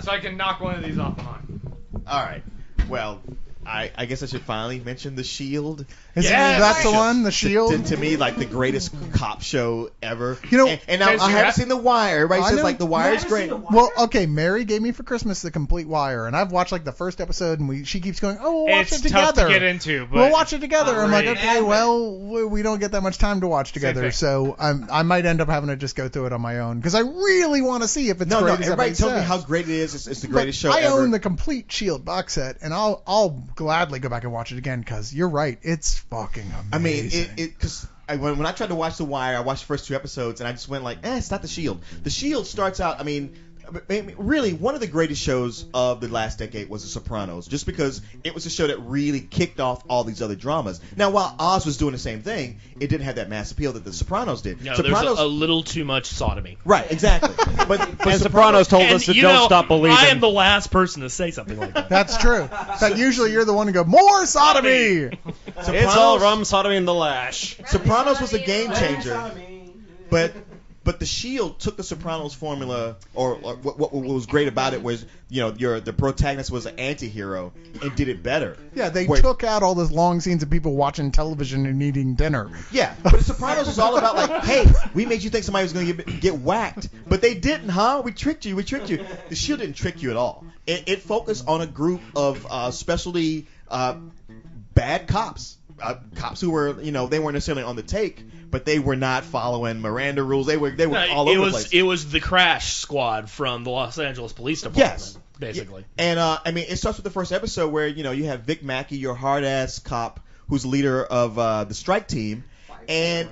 So I can knock one of these off mine. All right. Well, I guess I should finally mention The Shield. Yes. That's the one, The Shield. To me, like the greatest cop show ever. You know- and now Because I you haven't have- seen The Wire. Everybody I says know. like The Wire is great. Well, okay, Mary gave me for Christmas the complete Wire, and I've watched like the first episode, and she keeps going, oh, we'll watch It's it tough together. to get into, but We'll watch it together. I'm like, great. okay, well, we don't get that much time to watch together, thing. so I might end up having to just go through it on my own because I really want to see if it's No, great no. as Everybody everybody tells me says. how great it is. It's the But greatest show I ever. own the complete Shield box set, and I'll gladly go back and watch it again because you're right, it's fucking amazing. I mean, because when I tried to watch The Wire, I watched the first 2 episodes, and I just went like, it's not The Shield. The Shield starts out, I mean, really, one of the greatest shows of the last decade was The Sopranos, just because it was a show that really kicked off all these other dramas. Now, while Oz was doing the same thing, it didn't have that mass appeal that The Sopranos did. No, Sopranos, there's a little too much sodomy. right, exactly. But And Sopranos told And us to you don't know, stop believing. I am the last person to say something like that. That's true. In fact, usually you're the one to go, more sodomy! It's all rum, sodomy, and the lash. Sopranos was a game changer. But But The Shield took the Sopranos formula, or what was great about it was, the protagonist was an anti-hero and did it better. Yeah, they took out all those long scenes of people watching television and eating dinner. Yeah, but The Sopranos is all about like, hey, we made you think somebody was going to get whacked, but they didn't, huh? We tricked you. The Shield didn't trick you at all. It focused on a group of specialty bad cops. Cops who were, they weren't necessarily on the take, but they were not following Miranda rules. They were all over the place. It was the Crash Squad from the Los Angeles Police Department. Yes, basically. And it starts with the first episode where you have Vic Mackey, your hard ass cop, who's leader of the strike team, and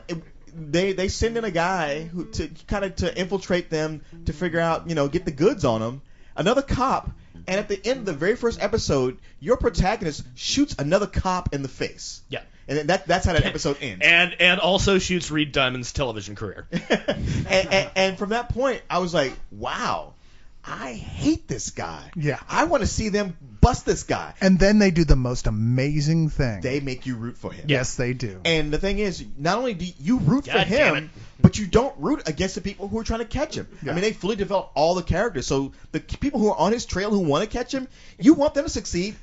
they send in a guy to infiltrate them to figure out, get the goods on them. Another cop. And at the end of the very first episode, your protagonist shoots another cop in the face. Yeah. And that's how that episode ends. And also shoots Reed Diamond's television career. and from that point, I was like, wow, I hate this guy. Yeah. I want to see them bust this guy. And then they do the most amazing thing. They make you root for him. Yes, they do. And the thing is, not only do you root for God damn it. him, but you don't root against the people who are trying to catch him. Yeah. I mean, they fully develop all the characters. So the people who are on his trail who want to catch him, you want them to succeed,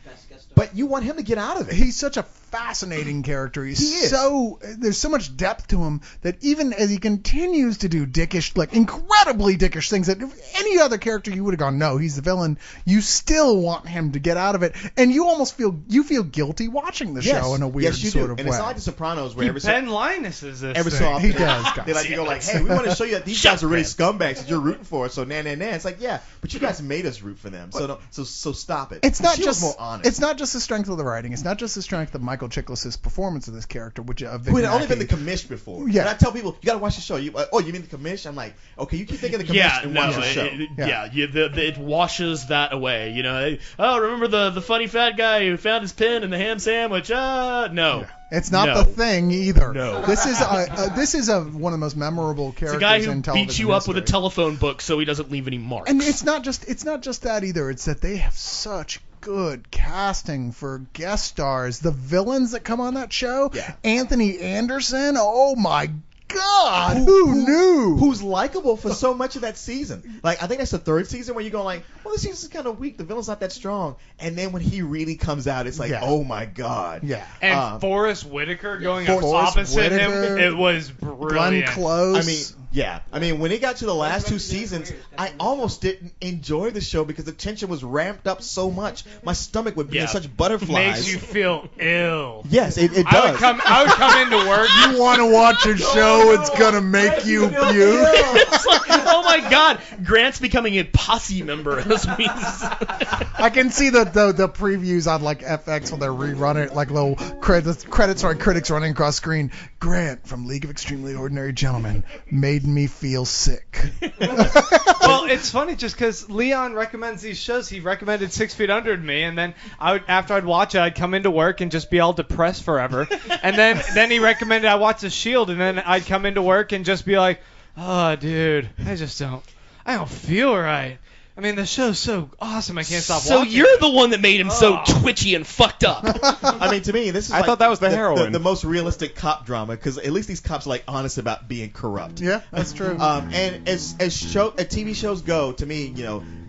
but you want him to get out of it. He's such a fascinating character. There's so much depth to him that even as he continues to do dickish, like incredibly dickish things that if any other character you would have gone, no, he's the villain, you still want him to get out of it, and you almost feel guilty watching the show in a weird sort of way. And it's not like The Sopranos where Ben Linus is this every so often he does, guys. they like to go like, hey, we want to show you that these guys are really scumbags that you're rooting for. So nah. It's like, yeah, but you guys made us root for them. So stop it. It's not She was just more honest. it's not just the strength of the writing. It's not just the strength of Michael Chiklis' performance of this character, which Vic who had only Mackey. been the commish before. Yeah. And I tell people, you got to watch the show. You mean the commish? I'm like, okay, you keep thinking the commish and watch the show. It washes that away. Remember the funny fat guy who found his pin in the ham sandwich? No. Yeah. It's not the thing either. No. This is one of the most memorable characters It's a guy in who television beats you up with a history. telephone book so he doesn't leave any marks. And it's not just that either. It's that they have such good casting for guest stars. The villains that come on that show, Anthony Anderson. Oh my God, who knew? Who's likable for so much of that season. Like, I think that's the third season where you're going like, well, this season's kind of weak. The villain's not that strong. And then when he really comes out, it's like, oh my God. Yeah. And Forrest Whitaker going Forrest opposite Whitaker, him, it was brilliant. Glenn Close. I mean, yeah. I mean, when it got to the last two seasons, I almost didn't enjoy the show because the tension was ramped up so much. My stomach would be in such butterflies. Makes you feel ill. Yes, it does. I would come into work. You want to watch a show? It's gonna make you puke. It's like, oh my God, Grant's becoming a posse member as we. I can see the previews on like FX when they rerun it, like little critics running across screen. Grant from League of Extremely Ordinary Gentlemen made me feel sick. Well, it's funny just because Leon recommends these shows. He recommended 6 Feet Under to me, and then after I'd watch it, I'd come into work and just be all depressed forever. And then he recommended I watch The Shield, and then I'd come into work and just be like, oh, dude, I don't feel right. I mean, the show's so awesome, I can't stop watching. So you're the one that made him so twitchy and fucked up. I mean, to me, this is I thought that was the heroine. The most realistic cop drama, because at least these cops are like honest about being corrupt. Yeah, that's true. And as TV shows go, to me,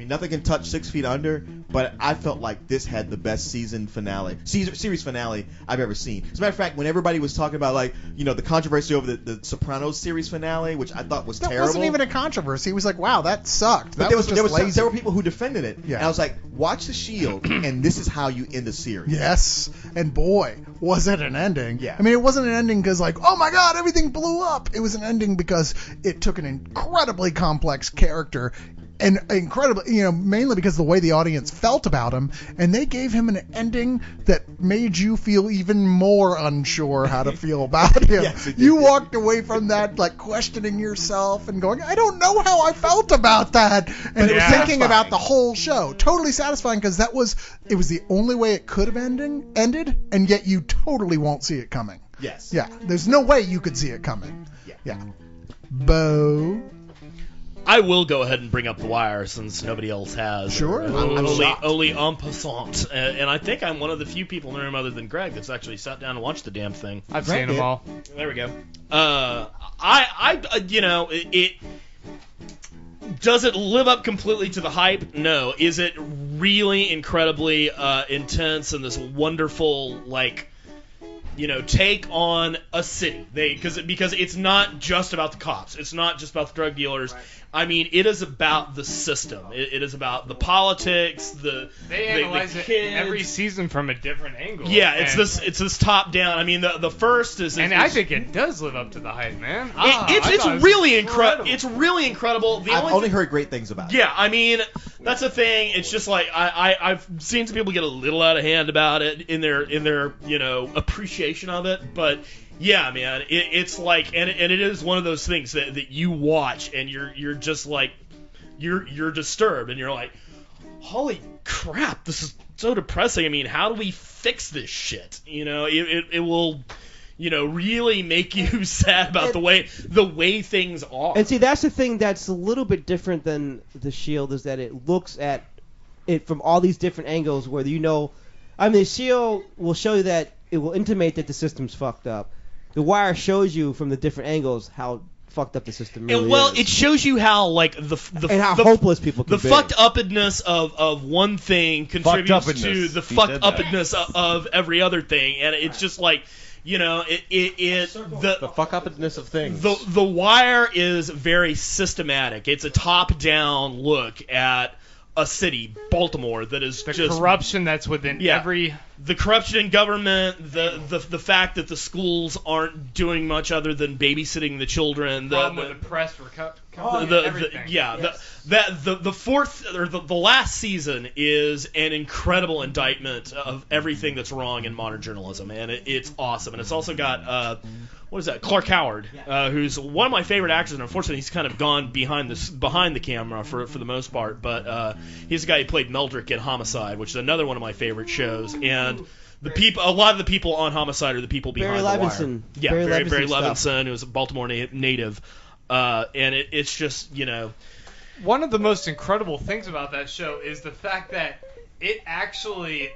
nothing can touch 6 Feet Under, but I felt like this had the best series finale I've ever seen. As a matter of fact, when everybody was talking about the controversy over the Sopranos series finale, which I thought was terrible. That wasn't even a controversy. He was like, wow, that sucked. But there were people who defended it. Yeah. And I was like, watch The Shield, and this is how you end the series. Yes, and boy, was it an ending. Yeah. I mean, it wasn't an ending because oh my God, everything blew up. It was an ending because it took an incredibly complex character and incredibly, mainly because of the way the audience felt about him, and they gave him an ending that made you feel even more unsure how to feel about him. Yes, it did. You walked away from that questioning yourself and going, I don't know how I felt about that, and thinking about the whole show. Totally satisfying because it was the only way it could have ended, and yet you totally won't see it coming. Yes. Yeah, there's no way you could see it coming. Yeah. Bo. I will go ahead and bring up The Wire since nobody else has. Sure. Only en passant. And I think I'm one of the few people in the room other than Greg that's actually sat down and watched the damn thing. I've seen them all. There we go. Does it live up completely to the hype? No. Is it really incredibly intense and this wonderful, like, take on a city? Because it's not just about the cops. It's not just about the drug dealers. Right. I mean, it is about the system. It is about the politics, They analyze it every season from a different angle. Yeah, it's this top down. I mean, the first is. And I think it does live up to the hype, man. It's really incredible. It's really incredible. I've only heard great things about it. Yeah, I mean, that's the thing. It's just like I've seen some people get a little out of hand about it in their appreciation of it, but. Yeah, man, it's like, and it is one of those things that you watch and you're just like, you're disturbed and you're like, holy crap, this is so depressing. I mean, how do we fix this shit? It will, really make you sad about the way things are. And see, that's the thing that's a little bit different than The Shield, is that it looks at it from all these different angles where The Shield will show you that it will intimate that the system's fucked up. The Wire shows you from the different angles how fucked up the system really is. It shows you how hopeless people can be. The fucked upness of one thing contributes to the fucked upness of every other thing, and it's just like. The fuck upness of things. The Wire is very systematic. It's a top-down look at a city, Baltimore, that is the corruption that's within every. The corruption in government, the fact that the schools aren't doing much other than babysitting the children, with the press everything. The fourth or the last season is an incredible indictment of everything that's wrong in modern journalism, and it's awesome. And it's also got Clark Howard, who's one of my favorite actors, and unfortunately he's kind of gone behind the camera for the most part. But he's the guy who played Meldrick in Homicide, which is another one of my favorite shows. And a lot of the people on Homicide are the people behind Barry the Levinson. Wire. Yeah, Barry Levinson, who was a Baltimore native, and it's just One of the most incredible things about that show is the fact that it actually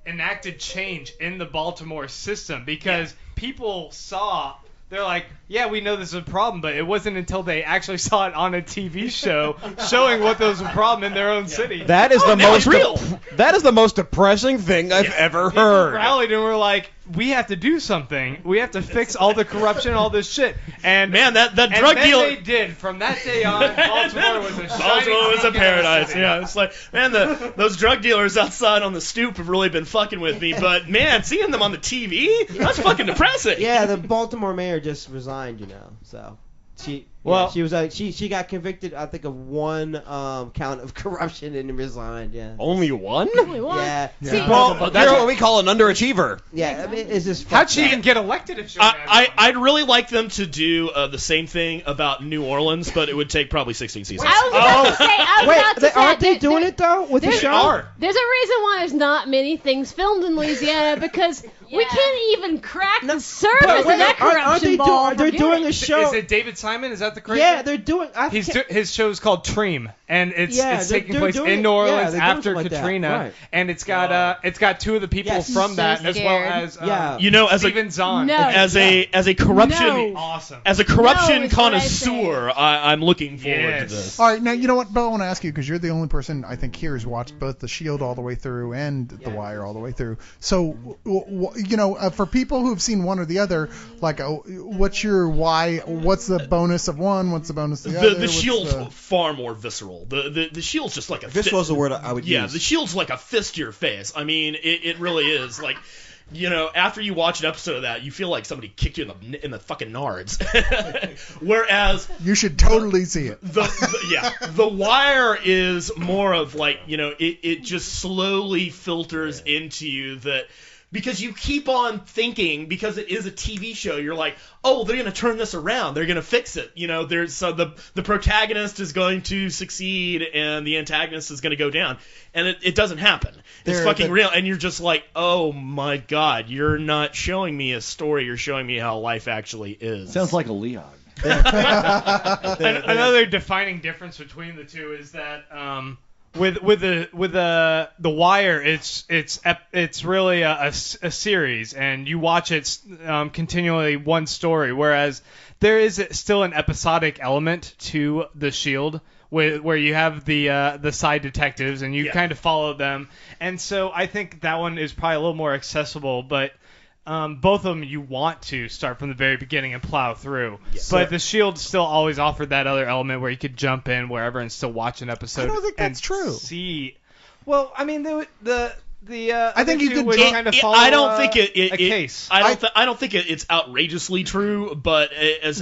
enacted change in the Baltimore system, because people saw. They're like, yeah, we know this is a problem, but it wasn't until they actually saw it on a TV show showing what was a problem in their own city. That is that is the most depressing thing I've ever heard. People rallied and were like, we have to do something. We have to fix all the corruption, all this shit. And man, that drug deal. They did. From that day on, Baltimore was a paradise. City. Yeah, it's like, man, those drug dealers outside on the stoop have really been fucking with me. But man, seeing them on the TV, that's fucking depressing. Yeah, the Baltimore mayor just resigned, so. She got convicted, I think, of one count of corruption and resigned. Yeah. Only one? Yeah. See, well, that's what we call an underachiever. Yeah, I mean, it's just. How'd she even get elected if she? I'd really like them to do the same thing about New Orleans, but it would take probably 16 seasons. Aren't they doing it though with the show? There's a reason why there's not many things filmed in Louisiana, because we can't even crack the surface of that corruption ball. They're doing a show. Is it David Simon? Is that the correct? Yeah, they're doing. His show is called Treem, and it's taking place in New Orleans after Katrina, and it's got two of the people from that, as well as as Steven Zahn. As a corruption awesome. As a corruption connoisseur, I'm looking forward to this. All right, now you know what, Bo, I want to ask you, because you're the only person I think here who's watched both The Shield all the way through and The Wire all the way through. So, for people who've seen one or the other, like, what's the bonus of one? What's the bonus of the other? The Shield's far more visceral. The Shield's just like a visceral is the word I would use. Yeah, the Shield's like a fist to your face. I mean, it really is. Like, after you watch an episode of that, you feel like somebody kicked you in the fucking nards. Whereas you should totally see it. The Wire is more of like, it just slowly filters into you that. Because you keep on thinking, because it is a TV show, you're like, oh, they're going to turn this around. They're going to fix it. The protagonist is going to succeed and the antagonist is going to go down. And it doesn't happen. It's fucking real. And you're just like, oh, my God, you're not showing me a story. You're showing me how life actually is. Sounds like a Leon. Another defining difference between the two is that with the Wire, it's really a series, and you watch it continually one story. Whereas there is still an episodic element to the Shield, where you have the side detectives and you kind of follow them, and so I think that one is probably a little more accessible, but. Both of them you want to start from the very beginning and plow through. Yes. But the Shield still always offered that other element where you could jump in wherever and still watch an episode. I don't think that's true. See, well, I mean I think you could kind of follow. I don't think a case. I don't think it's outrageously true, but as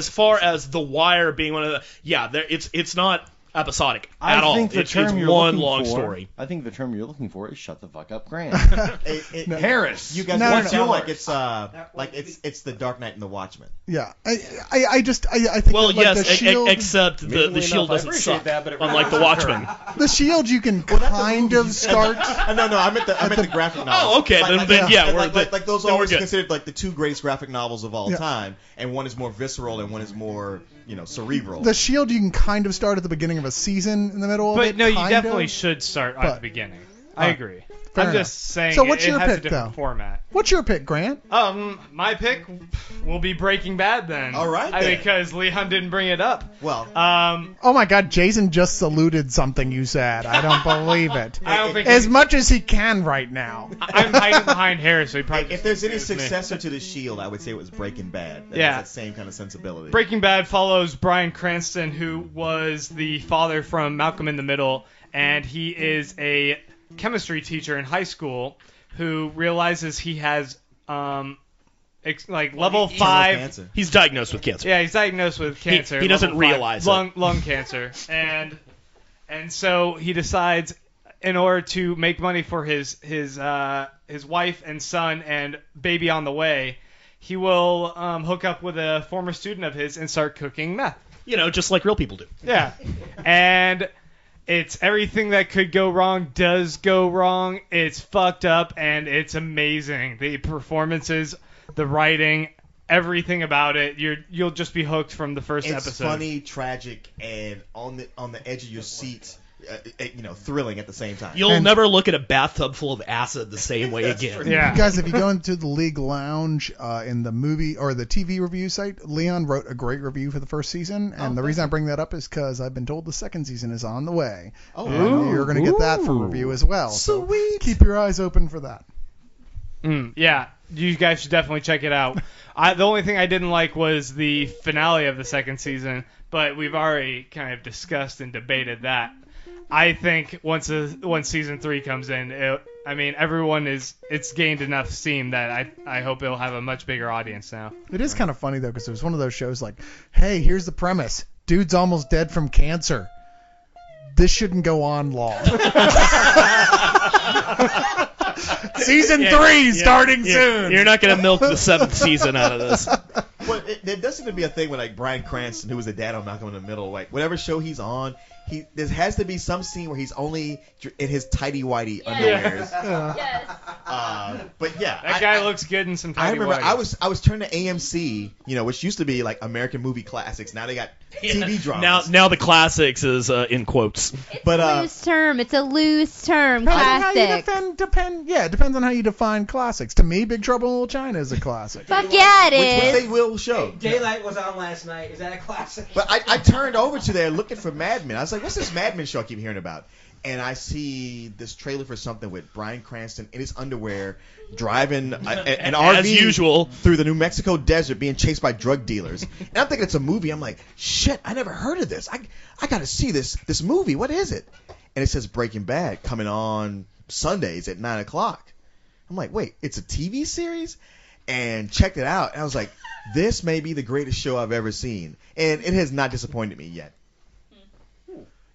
far as The Wire being one of the it's not episodic at all. It's one long story. I think the term you're looking for is "shut the fuck up, Grant." Harris, you guys want to sound like it's the Dark Knight and the Watchmen. Yeah, I think. Well, the Shield, except the Shield doesn't suck, unlike the Watchmen. The Shield you can kind of start. No, I meant the graphic novels. Oh, okay, like those are always considered like the two greatest graphic novels of all time, and one is more visceral and one is more cerebral. The Shield you can kind of start at the beginning of a season in the middle of it. But no, you definitely should start at the beginning. I agree. I'm just saying so what's it your has pick, a different format. What's your pick, Grant? My pick will be Breaking Bad then. All right, because Leon didn't bring it up. Well, oh my God, Jason just saluted something you said. I don't believe it. I don't think as much as he can right now. I'm hiding behind Harris, so he probably. If there's any successor to the Shield, I would say it was Breaking Bad. That has that same kind of sensibility. Breaking Bad follows Bryan Cranston, who was the father from Malcolm in the Middle, and he is a chemistry teacher in high school who realizes he has level 5. He's diagnosed with cancer. Yeah, he's diagnosed with cancer. He doesn't realize lung cancer, and so he decides, in order to make money for his wife and son and baby on the way, he will hook up with a former student of his and start cooking meth. Just like real people do. Yeah, and. It's everything that could go wrong does go wrong. It's fucked up and it's amazing. The performances, the writing, everything about it. You'll just be hooked from the first episode. It's funny, tragic, and on the edge of your seat. Thrilling at the same time. You'll never look at a bathtub full of acid the same way again. Yeah. Guys, if you go into the League Lounge in the movie or the TV review site, Leon wrote a great review for the first season, and the reason I bring that up is because I've been told the second season is on the way. Oh, and you're going to get that for review as well. Sweet. So keep your eyes open for that. Yeah, you guys should definitely check it out. The only thing I didn't like was the finale of the second season, but we've already kind of discussed and debated that. I think once season 3 comes in, it's gained enough steam that I hope it'll have a much bigger audience now. It is kind of funny though, because it was one of those shows like, hey, here's the premise: dude's almost dead from cancer. This shouldn't go on long. Season 3 starting soon. You're not gonna milk the 7th season out of this. Well, there does seem to be a thing with Bryan Cranston, who was the dad on Malcolm in the Middle. Like whatever show he's on, there has to be some scene where he's only in his tighty whitey underwears. Yes. But yeah, that guy looks good in some tighty whities. I remember I was turned to AMC, which used to be like American movie classics. Now they got TV dramas. Now the classics is in quotes. It's a loose term. It's a loose term. Classic. It depends on how you define classics. To me, Big Trouble in Little China is a classic. Fuck yeah, it is. Which they will show. Daylight was on last night. Is that a classic? But I turned over to there looking for Mad Men. I was like, what's this Mad Men show I keep hearing about? And I see this trailer for something with Bryan Cranston in his underwear driving an RV as usual through the New Mexico desert being chased by drug dealers. And I'm thinking it's a movie. I'm like, shit, I never heard of this. I got to see this movie. What is it? And it says Breaking Bad coming on Sundays at 9 o'clock. I'm like, wait, it's a TV series? And checked it out. And I was like, this may be the greatest show I've ever seen. And it has not disappointed me yet.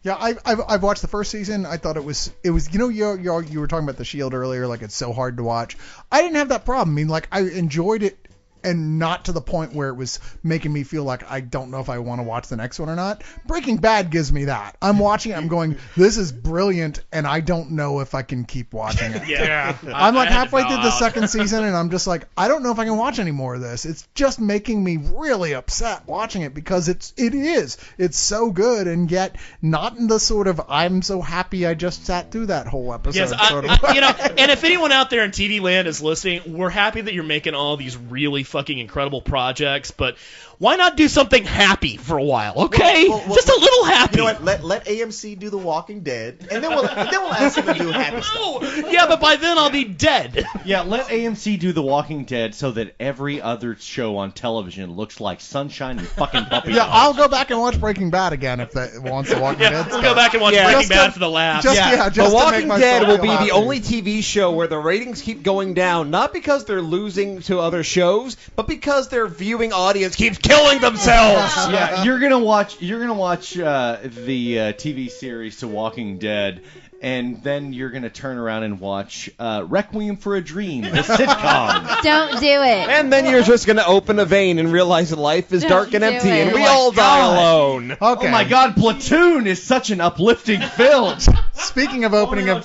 Yeah, I've watched the first season. I thought it was you were talking about The Shield earlier, like it's so hard to watch. I didn't have that problem. I mean, like I enjoyed it, and not to the point where it was making me feel like I don't know if I want to watch the next one or not. Breaking Bad gives me that. I'm watching it, I'm going, this is brilliant, and I don't know if I can keep watching it. Yeah. I'm like halfway through the second season, and I'm just like, I don't know if I can watch any more of this. It's just making me really upset watching it because it's so good, and yet not in the sort of I'm so happy I just sat through that whole episode. Yes, sort of and if anyone out there in TV land is listening, we're happy that you're making all these really fucking incredible projects, but why not do something happy for a while, okay? Just a little happy. You know what? Let AMC do The Walking Dead, and then we'll ask them to do happy stuff. Yeah, but by then I'll be dead. Yeah, let AMC do The Walking Dead so that every other show on television looks like sunshine and fucking puppy. Yeah, I'll go back and watch Breaking Bad again if that wants The Walking Dead. We'll go back and watch Breaking Bad for the laughs. The Walking Dead will be the only TV show where the ratings keep going down, not because they're losing to other shows, but because their viewing audience keeps killing themselves. Yeah, you're gonna watch the TV series The Walking Dead, and then you're gonna turn around and watch Requiem for a Dream, the sitcom. Don't do it. And then you're just gonna open a vein and realize that life is dark and empty, and we all die alone. Okay. Oh my God, Platoon is such an uplifting film. Speaking of opening a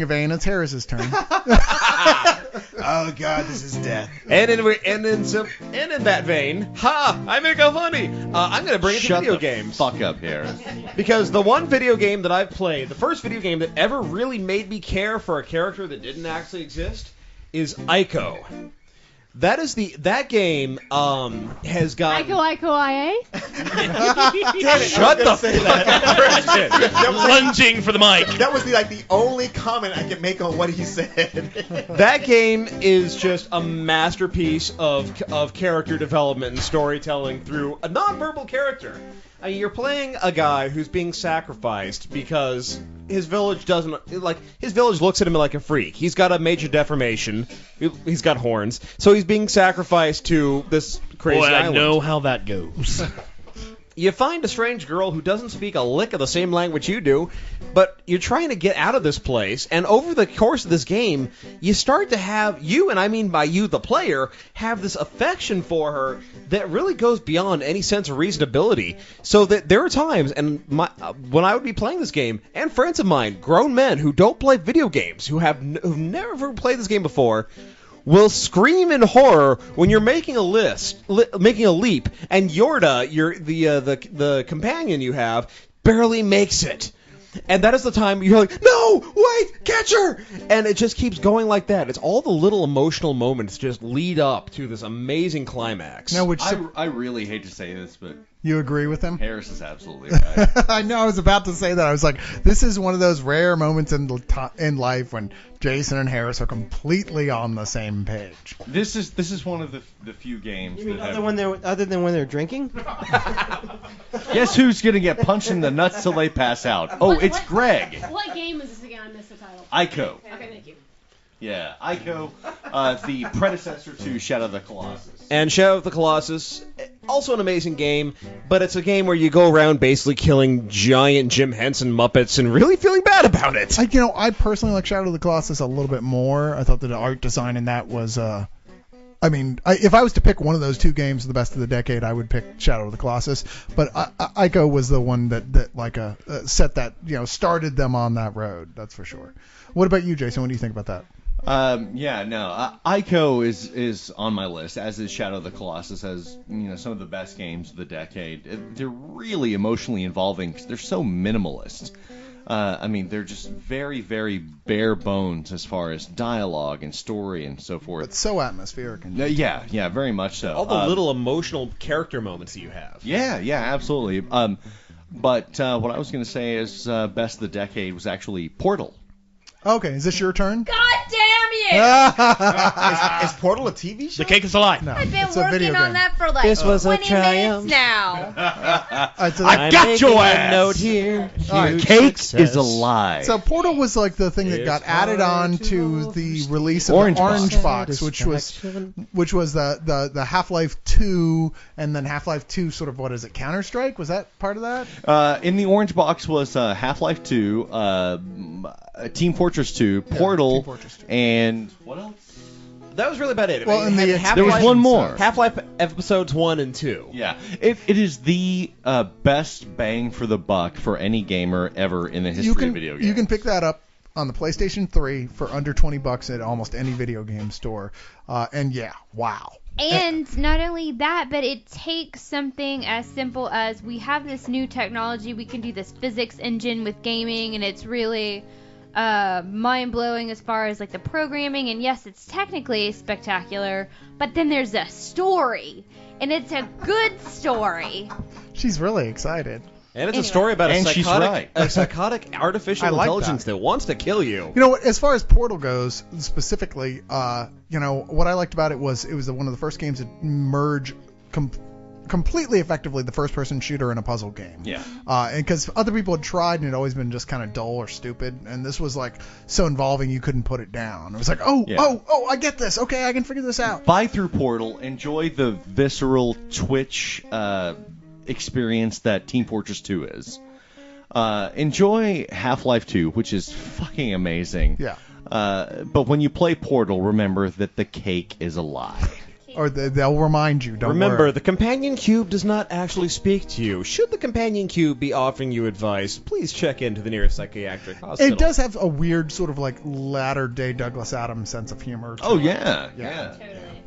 vein, it's Harris's turn. Oh God, this is death. And in that vein, I make a funny. I'm gonna bring it to video games. Fuck up, Harris. Because the one video game that I've played, the first video game that ever really made me care for a character that didn't actually exist, is Ico. That game has got. Ico, IA? Shut the fuck up, Lunging for the mic. That was the only comment I could make on what he said. That game is just a masterpiece of character development and storytelling through a nonverbal character. I mean, you're playing a guy who's being sacrificed because his village his village looks at him like a freak. He's got a major deformation. He's got horns. So he's being sacrificed to this crazy island. I know how that goes. You find a strange girl who doesn't speak a lick of the same language you do, but you're trying to get out of this place, and over the course of this game, you start to have, and I mean by you, the player, have this affection for her that really goes beyond any sense of reasonability. So that there are times, and when I would be playing this game, and friends of mine, grown men who don't play video games, who've never played this game before, will scream in horror when you're making a leap, and Yorda, the companion you have, barely makes it. And that is the time you're like, no, wait, catch her! And it just keeps going like that. It's all the little emotional moments just lead up to this amazing climax. Now, I really hate to say this, but you agree with him? Harris is absolutely right. I know, I was about to say that. I was like, this is one of those rare moments in life when Jason and Harris are completely on the same page. This is one of the few games. You mean other than when they're drinking? Guess who's gonna get punched in the nuts till they pass out? Oh, it's Greg. What game is this again? I missed the title. Ico. Okay, thank you. Yeah, Ico, the predecessor to Shadow of the Colossus. And Shadow of the Colossus, also an amazing game, but it's a game where you go around basically killing giant Jim Henson Muppets and really feeling bad about it. I personally like Shadow of the Colossus a little bit more. I thought that the art design in that was, if I was to pick one of those two games of the best of the decade, I would pick Shadow of the Colossus. But Ico was the one that set that, started them on that road. That's for sure. What about you, Jason? What do you think about that? Ico is on my list, as is Shadow of the Colossus, as some of the best games of the decade. They're really emotionally involving because they're so minimalist. They're just very, very bare bones as far as dialogue and story and so forth. But so atmospheric. Yeah, very much so. All the little emotional character moments that you have. Yeah, absolutely. But what I was going to say is best of the decade was actually Portal. Okay, is this your turn? God damn you! Is Portal a TV show? The cake is a lie. No, I've been it's a video working on game. that for like This was a 20 triumph. minutes now. I got your ass! Note here. The cake is a lie. So Portal was like the thing that got added on to the release of Orange the Box. Orange Box, which was the Half-Life 2, and then Half-Life 2 sort of, what is it, Counter-Strike? Was that part of that? In the Orange Box was Half-Life 2, Team Fortress 2, Portal, Team Fortress 2. and what else? That was really about it. Well, there was one more. Half-Life episodes 1 and 2. Yeah, it is the best bang for the buck for any gamer ever in the history of video games. You can pick that up on the PlayStation 3 for under $20 at almost any video game store. And yeah, wow. And not only that, but it takes something as simple as we have this new technology. We can do this physics engine with gaming, and it's really mind blowing as far as like the programming, and yes, it's technically spectacular, but then there's a story, and it's a good story. She's really excited. And it's a story about And she's right. a psychotic artificial I like intelligence that wants to kill you. You know what? As far as Portal goes, specifically, what I liked about it was one of the first games to merge completely effectively the first-person shooter in a puzzle game. Yeah. And because other people had tried and it had always been just kind of dull or stupid, and this was like so involving you couldn't put it down. It was like, I get this. Okay, I can figure this out. Buy through Portal. Enjoy the visceral Twitch experience that Team Fortress 2 is. Enjoy Half-Life 2, which is fucking amazing. Yeah. But when you play Portal, remember that the cake is a lie. Or they'll remind you. Don't Remember, worry. the companion cube does not actually speak to you. Should the companion cube be offering you advice, please check into the nearest psychiatric hospital. It does have a weird sort of like latter-day Douglas Adams sense of humor. Oh, yeah. Totally.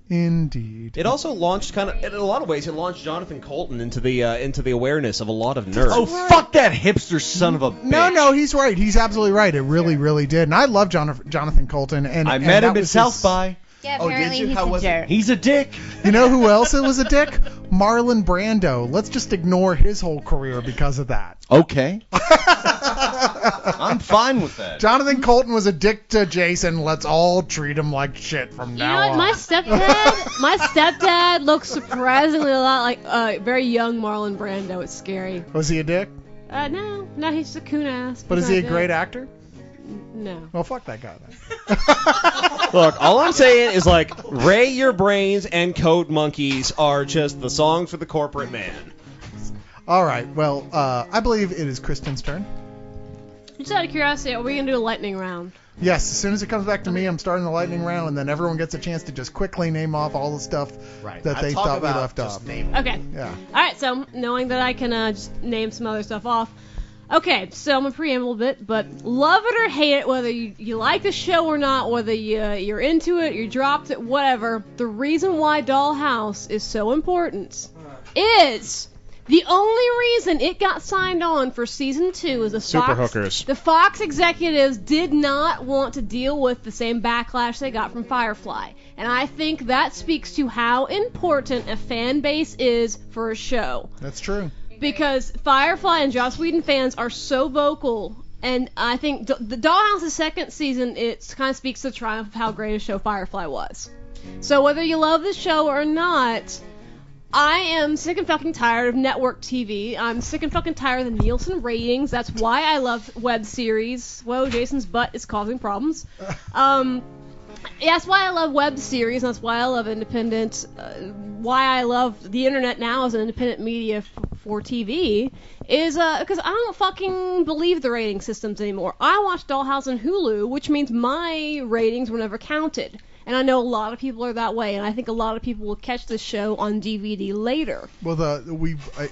Indeed. It also launched in a lot of ways. It launched Jonathan Colton into the awareness of a lot of nerds. Oh, fuck that hipster son of a bitch. No, he's right. He's absolutely right. It really, really did. And I love Jonathan Colton. And I met him at South by. Yeah, Oh, apparently did you? he's How a was jerk. it? He's a dick. You know who else was a dick? Marlon Brando. Let's just ignore his whole career because of that. Okay. I'm fine with that. Jonathan Colton was a dick to Jason. Let's all treat him like shit from You know now what? on. My stepdad looks surprisingly a lot like very young Marlon Brando. It's scary. Was he a dick? No, he's just a coon ass. But is he a great actor? No. Well, fuck that guy then. Look, all I'm saying is like Ray Your Brains and Code Monkeys are just the song for the corporate man. All right. Well, I believe it is Kristen's turn. Just out of curiosity, are we gonna do a lightning round? Yes, as soon as it comes back to me, I'm starting the lightning round, and then everyone gets a chance to just quickly name off all the stuff that they thought we left off. Okay. Yeah. All right. So knowing that I can just name some other stuff off. Okay, so I'm gonna preamble a bit, but love it or hate it, whether you like the show or not, whether you're into it, you dropped it, whatever, the reason why Dollhouse is so important is the only reason it got signed on for season 2 is the Fox executives did not want to deal with the same backlash they got from Firefly. And I think that speaks to how important a fan base is for a show. That's true. Because Firefly and Joss Whedon fans are so vocal, and I think the Dollhouse's second season, it kind of speaks to the triumph of how great a show Firefly was. So whether you love the show or not, I am sick and fucking tired of network TV. I'm sick and fucking tired of the Nielsen ratings. That's why I love web series. Whoa, Jason's butt is causing problems. That's why I love web series. That's why I love independent. Why I love the internet now as an independent media for TV is because I don't fucking believe the rating systems anymore. I watch Dollhouse on Hulu, which means my ratings were never counted. And I know a lot of people are that way, and I think a lot of people will catch this show on DVD later. Well,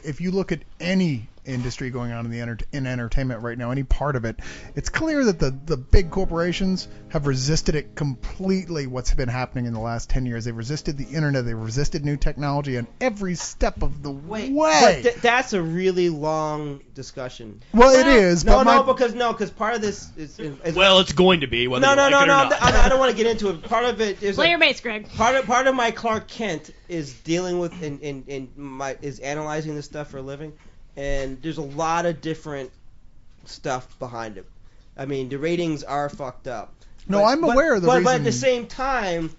if you look at any industry going on in entertainment right now, any part of it, it's clear that the big corporations have resisted it completely. What's been happening in the last 10 years? They've resisted the internet. They've resisted new technology on every step of the way. But that's a really long discussion. Well, it is. Because part of this is well, it's going to be. Whether you like it or not. I don't want to get into it. Part of it is play your bass, Greg. Part of my Clark Kent is dealing with is analyzing this stuff for a living. And there's a lot of different stuff behind it. I mean, the ratings are fucked up. No, I'm aware of the reason. But at the same time,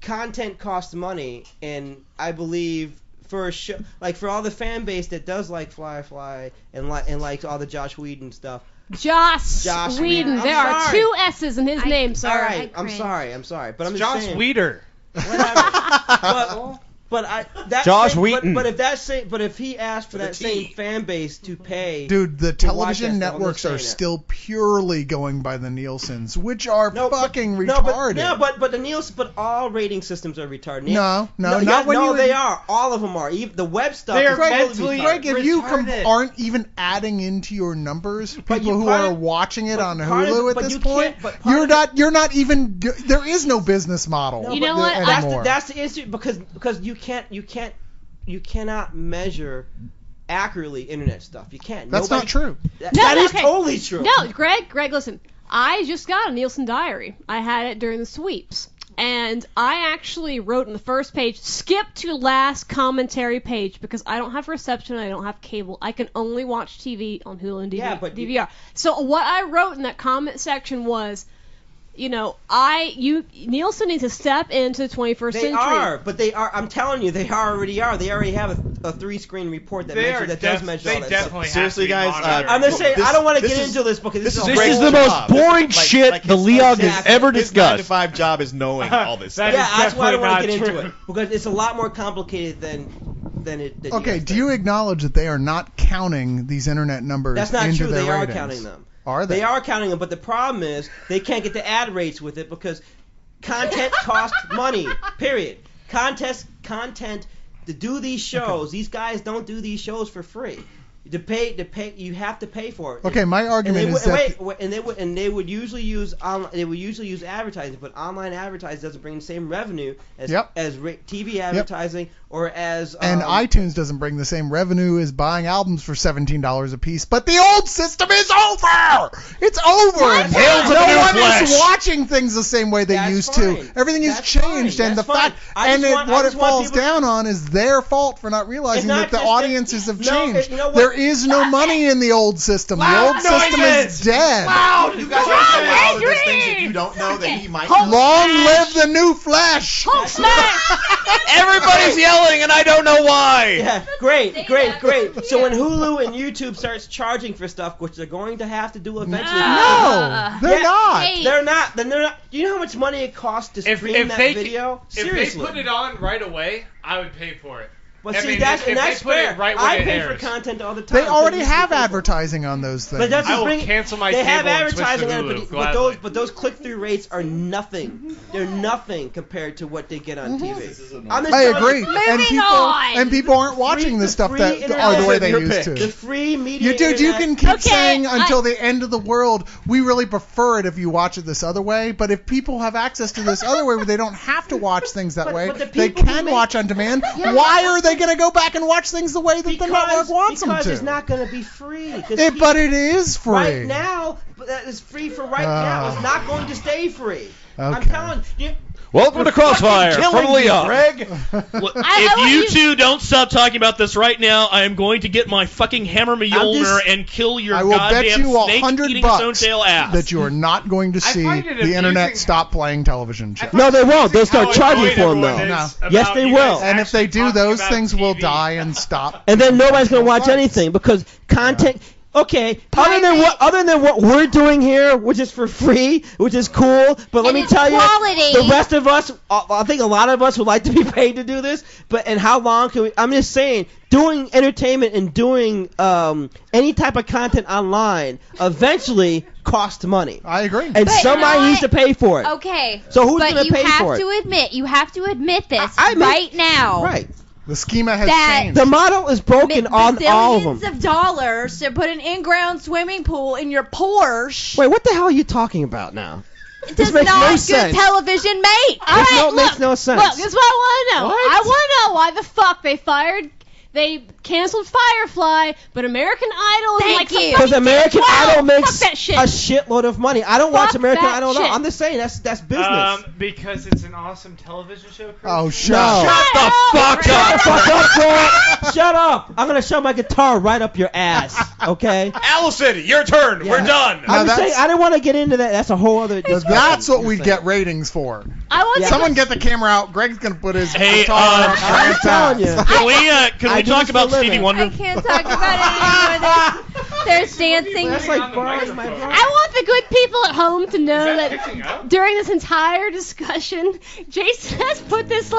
content costs money, and I believe for a show, like for all the fan base that does like Firefly and likes all the Josh Whedon stuff. Josh Whedon. There are 2 S's in his name, sir. All right, I'm sorry, but I'm just Joss saying. Whedon. Josh Whedon. But if he asked for that same fan base to pay, dude, the television networks are still purely going by the Nielsen's, which are fucking retarded. But the Nielsen, but all rating systems are retarded. They are. All of them are. Even the web stuff. They are mentally. Greg, if you aren't even adding into your numbers people who are watching it on Hulu at this point, you're not even. There is no business model. You know what? That's the issue because you cannot measure accurately internet stuff. You can't. That's not true. That is totally true. No, Greg, listen. I just got a Nielsen diary. I had it during the sweeps. And I actually wrote on the first page, skip to last commentary page, because I don't have reception, I don't have cable. I can only watch TV on Hulu and DVR. So what I wrote in that comment section was, Nielsen needs to step into the 21st century. They are. I'm telling you, they already are. They already have a 3-screen report that does mention all that stuff. Seriously, guys, I'm just saying, I don't want to get into this because this is the most boring shit the Leog has ever discussed. His 9 to 5 job is knowing all this stuff. That's why I don't want to get into it, because it's a lot more complicated than it. Okay, do you acknowledge that they are not counting these internet numbers? That's not into true. Their They are ratings? counting them. Are they? They are counting them, but the problem is they can't get the ad rates with it because content costs money. Period. Content to do these shows. These guys don't do these shows for free. To pay, you have to pay for it. Okay, my argument is that they would usually use advertising, but online advertising doesn't bring the same revenue as TV advertising or as and iTunes doesn't bring the same revenue as buying albums for $17 a piece. But the old system is over. It's over. No one is watching things the same way they used to. Everything has changed, and what it falls down on is their fault for not realizing that the audiences have changed. There is no money in the old system. The old system is dead. Loud! You guys are saying all of those things that you don't know that he might know. Long live the new flesh! Everybody's yelling, and I don't know why. Yeah, great. So when Hulu and YouTube starts charging for stuff, which they're going to have to do eventually. No, they're not. Hey. They're not. Then they're not. Do you know how much money it costs to stream that video? Seriously. If they put it on right away, I would pay for it. But see, that's fair. I pay for content all the time. They already have advertising on those things. But that's I will cancel my They cable have and switch to advertising Hulu, on it, but those click-through rates are nothing. They're nothing compared to what they get on TV. I agree. And people aren't watching the stuff that are the way they used to. The free media. Dude, you can keep saying until the end of the world, we really prefer it if you watch it this other way. But if people have access to this other way where they don't have to watch things that way, they can watch on demand. Why are they going to go back and watch things the way that the network wants them to? Because it's not going to be free. But it is free. Right now, that is free for right now. It's not going to stay free. Okay. I'm telling you. Welcome to Crossfire from Leon. Greg. If you two don't stop talking about this right now, I am going to get my fucking hammer Mjolnir and kill your goddamn snake eating its own tail ass. That you are not going to see the internet stop playing television shows. No, they won't. They'll start charging for them, though. No. Yes, they will. And if they do, those things will die and stop. And then nobody's going to watch anything because content... Okay, other than what we're doing here, which is for free, which is cool, but let me tell you, the rest of us, I think a lot of us would like to be paid to do this, and how long can we, I'm just saying, doing entertainment and doing any type of content online eventually costs money. I agree. And somebody needs to pay for it. Okay. So who's going to pay for it? You have to admit this right now. Right. The schema has changed. The model is broken on all of them. Billions of dollars to put an in-ground swimming pool in your Porsche. Wait, what the hell are you talking about now? Does not good television make. All right, makes no sense. Look, this is what I want to know. What? I want to know why the fuck they canceled Firefly, but American Idol is like because American Idol makes that shit. a shitload of money. I don't watch American Idol. Shit. No, I'm just saying that's business. Because it's an awesome television show. Chris. Oh, shut the fuck up! Shut up! I'm gonna shove my guitar right up your ass. Okay. Allison, your turn. Yeah. We're done. I'm just saying I didn't want to get into that. That's a whole other. That's what we get ratings for. Someone get the camera out. Greg's gonna put his guitar up. I'm telling you. Can we talk about Stevie Wonder? I can't talk about it anymore. There's dancing. That's like bars, my I want the good people at home to know that during this entire discussion, Jason has put this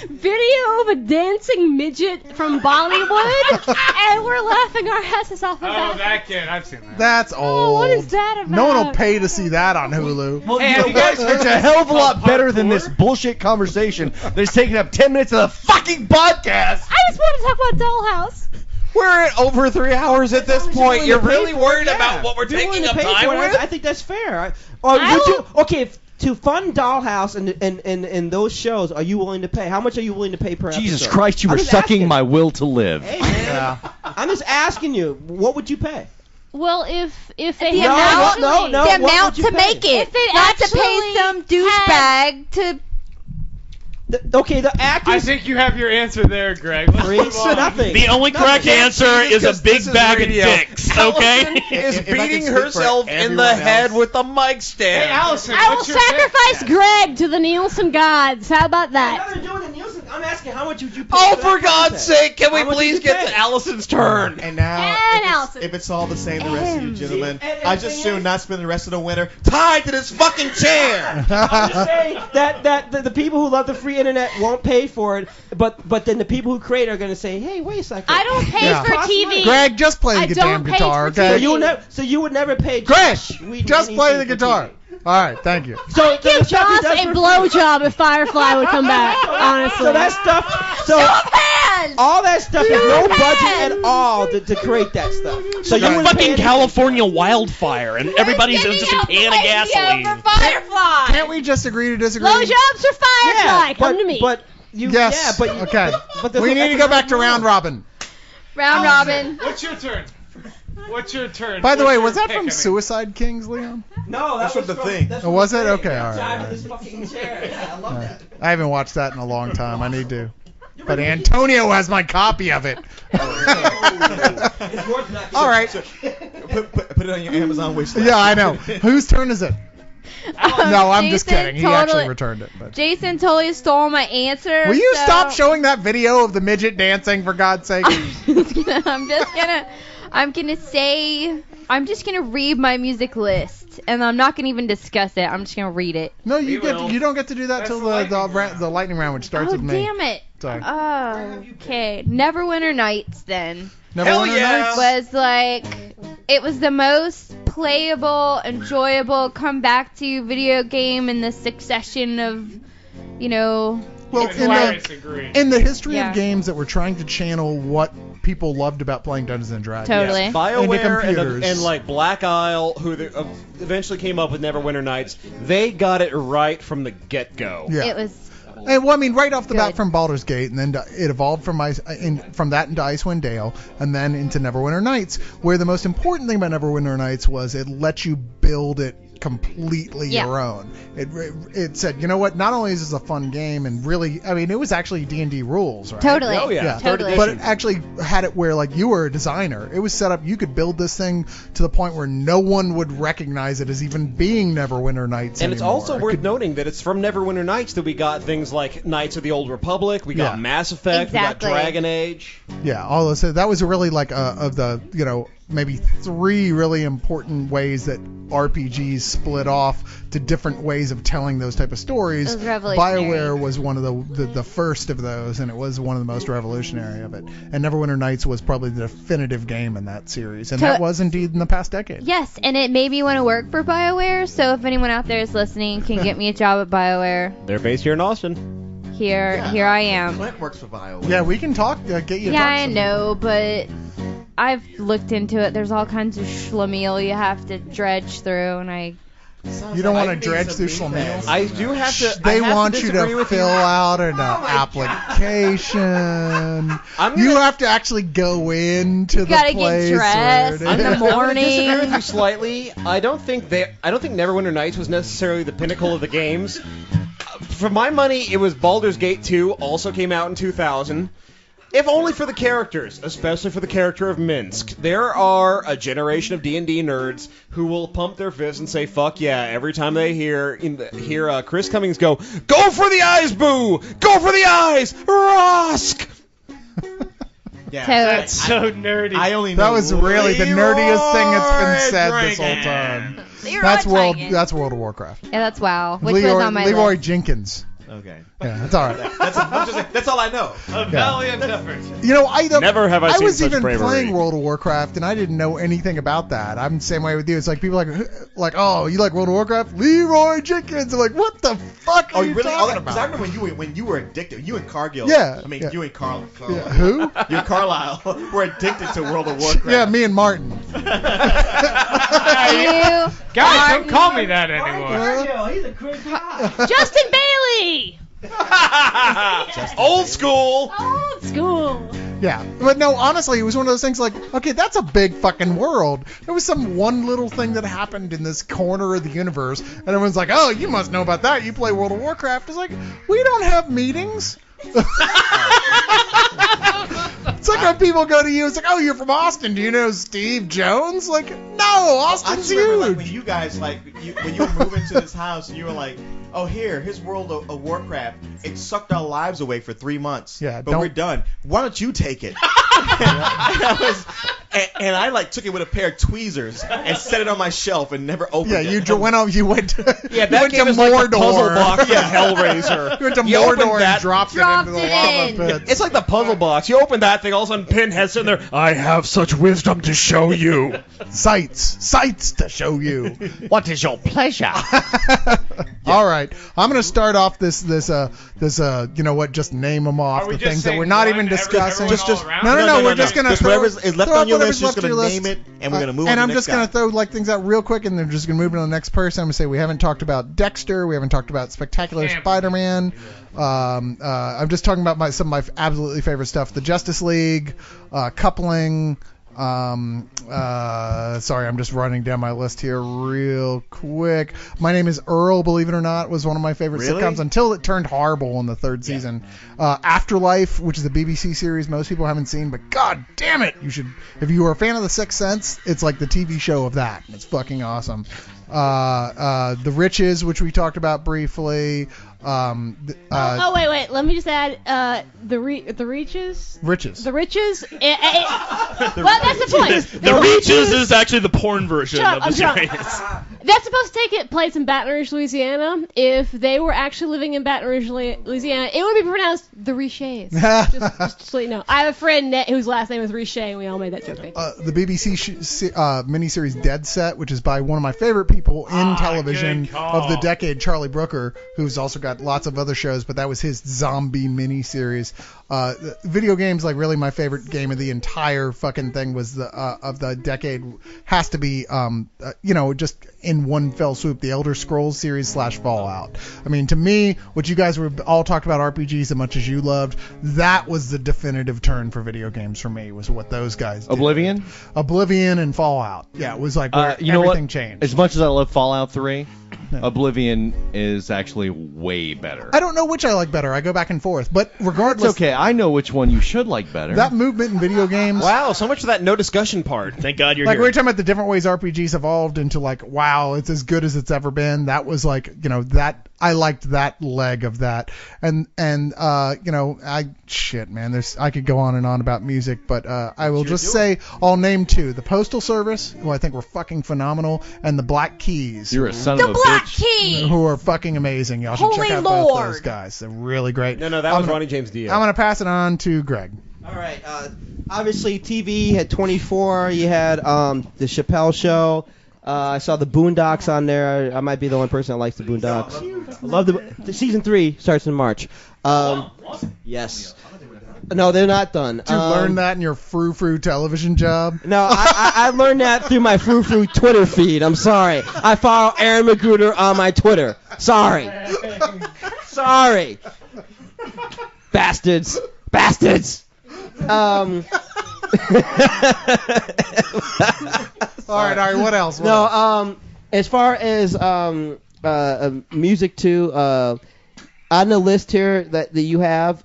video of a dancing midget from Bollywood, and we're laughing our asses off about Oh, that kid. I've seen that. That's old. Oh, what is that about? No one will pay to see that on Hulu. Well, you guys, it's a hell of a lot better than this bullshit conversation that's taking up 10 minutes of the fucking podcast. I just want to talk about Dollhouse. We're at over 3 hours at this point. You're really worried about what we're taking up time with? I think that's fair. To fund Dollhouse and those shows, are you willing to pay? How much are you willing to pay per episode? Jesus Christ, you were sucking my will to live. Hey, man. I'm just asking you, what would you pay? Well, if they The had amount, no, the what amount would you to pay? make it, If they not to actually pay some had- douchebag to. Okay, the actors. I think you have your answer there, Greg. Let's Reese, move on. nothing. The only correct answer is a big bag of dicks. Okay. Is If I can beating speak for herself in everyone the else- head with the mic stand. Hey, Allison, I will what's your pick? sacrifice Greg to the Nielsen gods. How about that? Nothing to do with the Nielsen. I'm asking, how much would you pay? Oh, that for God's content? sake, can we How much please would you get pay? to Allison's turn? And now, And if Allison. it's all the same, the rest of you gentlemen, and I just thing soon is- not spend the rest of the winter tied to this fucking chair. I'm just saying that the people who love the free internet won't pay for it, but then the people who create are going to say, hey, wait a second. I don't pay Yeah. for Costs TV. money. Greg, just play I the don't damn pay guitar, for okay? TV. So you would never pay Greg, Josh Whedon just play the anything for guitar. TV. All right, thank you. So I'd give the stuff he Joss does a for free- blowjob if Firefly would come back. Honestly. So that stuff. So all that stuff is no budget at all to create that stuff. So The you would fucking California wildfire, and everybody's just a can of gasoline. Firefly. Can't we just agree to disagree? blowjobs for Firefly. yeah, Come to me. But you Yes. yeah, but okay. but there's We no need to go back to economic round model. robin. Round robin. What's your turn? What's your turn? By the What's way, your was that pick, from I mean? Suicide Kings, Leon? No, That's was from The from Thing. that's Oh, from was The it? Thing. Okay, all right, Drive all to right. this fucking chair. Yeah, I love that. I haven't watched that in a long time. I need to. But Antonio has my copy of it. It's worth not All right. Put it on your Amazon wish list. Yeah, I know. Whose turn is it? No, I'm just Jason kidding. He totally- actually returned it. But. Jason totally stole my answer. Will you so stop showing that video of the midget dancing, for God's sake? I'm just gonna read my music list, and I'm not gonna even discuss it. I'm just gonna read it. No, We will. you don't get to do that That's till the the lightning round, which starts Oh with me. damn it! Sorry. Oh, okay. Neverwinter Nights then Neverwinter Nights? was like it was the most playable, enjoyable come back to video game in the succession of, you know. Well, it's in like- in the history Yeah. of games that were trying to channel what people loved about playing Dungeons and Dragons. Totally. Yes, BioWare computers. and like Black Isle, who eventually came up with Neverwinter Nights, they got it right from the get-go. Yeah. It was. And, well, I mean, right off the bat Good. from Baldur's Gate, and then it evolved from from that into Icewind Dale, and then into Neverwinter Nights, where the most important thing about Neverwinter Nights was it let you build it completely Yeah. your own. It said, you know what? Not only is this a fun game, and really, I mean, it was actually D&D rules, right? Totally. Oh, yeah. Totally. But it actually had it where, like, you were a designer. It was set up, you could build this thing to the point where no one would recognize it as even being Neverwinter Nights And it's anymore. also It worth could- noting that it's from Neverwinter Nights that we got things like Knights of the Old Republic, we got Yeah. Mass Effect, Exactly. we got Dragon Age. Yeah, all those. So that was really like of the, maybe 3 really important ways that RPGs split off to different ways of telling those type of stories. It was revolutionary. BioWare was one of the first of those, and it was one of the most revolutionary of it. And Neverwinter Nights was probably the definitive game in that series, and that was indeed in the past decade. Yes, and it made me want to work for BioWare. So if anyone out there is listening, can get me a job at BioWare. They're based here in Austin. Here I am. Clint works for BioWare. Yeah, we can talk. Get you. to Yeah, talk I some- know, but I've looked into it. There's all kinds of schlemiel you have to dredge through, and You don't want to I need dredge some through beef schlemiel. pass. I do have to. They I have want to you disagree to with fill you. out an application. I'm You gonna- have to actually go into the gotta get place dressed where it in the is. I'm gonna morning. disagree with you slightly. I don't think Neverwinter Nights was necessarily the pinnacle of the games. For my money, it was Baldur's Gate 2, also came out in 2000. If only for the characters, especially for the character of Minsk. There are a generation of D&D nerds who will pump their fists and say, fuck yeah, every time they hear Chris Cummings go for the eyes, boo! Go for the eyes! Rosk! Yeah. That's so nerdy. I only That know was really the nerdiest thing that's been said this whole Drinking. time. Leroy That's Jenkins. World of Warcraft. Yeah, that's WoW, which Leroy, was on my Leroy list. Jenkins. Okay. Yeah, that's all right. That's all I know. A valiant effort. You know, Never have I seen was such even bravery. playing World of Warcraft, and I didn't know anything about that. I'm the same way with you. It's like people oh, you like World of Warcraft? Leroy Jenkins. I'm like, what the fuck are Oh, you really? talking Because I about? remember when you were addicted. You and Cargill. Yeah, I mean, yeah. you and Carl. Yeah, who? You and Carlisle were addicted to World of Warcraft. Yeah, me and Martin. You, Guys, don't call me that anymore. Cargill, he's a great guy. Justin Bailey. Old school. Old school. Yeah, but no, honestly, it was one of those things like, okay, that's a big fucking world. There was some one little thing that happened in this corner of the universe, and everyone's like, oh, you must know about that. You play World of Warcraft. It's like, we don't have meetings. It's like when people go to you, it's like, oh, you're from Austin. Do you know Steve Jones? Like, no, Austin's huge. Like, when you guys, like, when you were moving to this house, and you were like, oh, here's World of Warcraft. It sucked our lives away for 3 months. Yeah, but we're done. Why don't you take it? And I like took it with a pair of tweezers and set it on my shelf and never opened it. Yeah, you went to that game is Mordor. like the puzzle box from Hellraiser. You went to Mordor and dropped it into the lava pit. It's like the puzzle box. You open that thing, all of a sudden Pinhead's sitting there. I have such wisdom to show you. Sights to show you. What is your pleasure? All right, I'm gonna start off this you know what? Just name them off. The things that we're not even discussing. No. We're just gonna throw whatever's is left on your list. You're just gonna name it, and we're gonna move on. And to I'm the just next gonna guy. throw like things out real quick, and then just gonna move on to the next person. I'm gonna say we haven't talked about Dexter. We haven't talked about Spectacular Spider-Man. I'm just talking about some of my absolutely favorite stuff. The Justice League, Coupling. Sorry, I'm just running down my list here real quick. My Name is Earl, believe it or not, was one of my favorite sitcoms until it turned horrible in the third season. Afterlife, which is a BBC series most people haven't seen, but god damn it, you should. If you are a fan of The Sixth Sense, it's like the TV show of that. It's fucking awesome. The Riches, which we talked about briefly. Wait. Let me just add the Reaches. Riches. The Riches. Well, that's the point. The Reaches is actually the porn version Shut of up, the I'm series. That's supposed to take place in Baton Rouge, Louisiana. If they were actually living in Baton Rouge, Louisiana, it would be pronounced the Riches. just so you know. I have a friend whose last name is Riche, and we all made that joke. The BBC miniseries Dead Set, which is by one of my favorite people in television of the decade, Charlie Brooker, who's also got lots of other shows, but that was his zombie miniseries. Video games, like really my favorite game of the entire fucking thing was of the decade has to be just in one fell swoop, the Elder Scrolls series / Fallout. I mean, to me, what you guys were all talked about RPGs as much as you loved, that was the definitive turn for video games for me, was what those guys did. Oblivion and Fallout. Yeah, it was like where everything changed. As much as I love Fallout 3, Oblivion is actually way better. I don't know which I like better. I go back and forth. But regardless... It's okay. I know which one you should like better. That movement in video games... Wow, so much for that no discussion part. Thank God you're here. here. We were talking about the different ways RPGs evolved into wow, it's as good as it's ever been. That was that... I liked that leg of that. And I could go on and on about music, but I will just say I'll name two. The Postal Service, who I think were fucking phenomenal, and the Black Keys. You're a son of a bitch. Black Keys! Who are fucking amazing. Y'all should check out both those guys. They're really great. No, that was Ronnie James Dio. I'm going to pass it on to Greg. All right. Obviously, TV had 24. You had the Chappelle Show. I saw the Boondocks on there. I might be the only person that likes the Boondocks. I love the season 3 starts in March. Yes. No, they're not done. Did you learn that in your frou-frou television job? No, I learned that through my frou-frou Twitter feed. I'm sorry. I follow Aaron Magruder on my Twitter. Sorry. Bastards. All right, what else? As far as music too, on the list here that you have,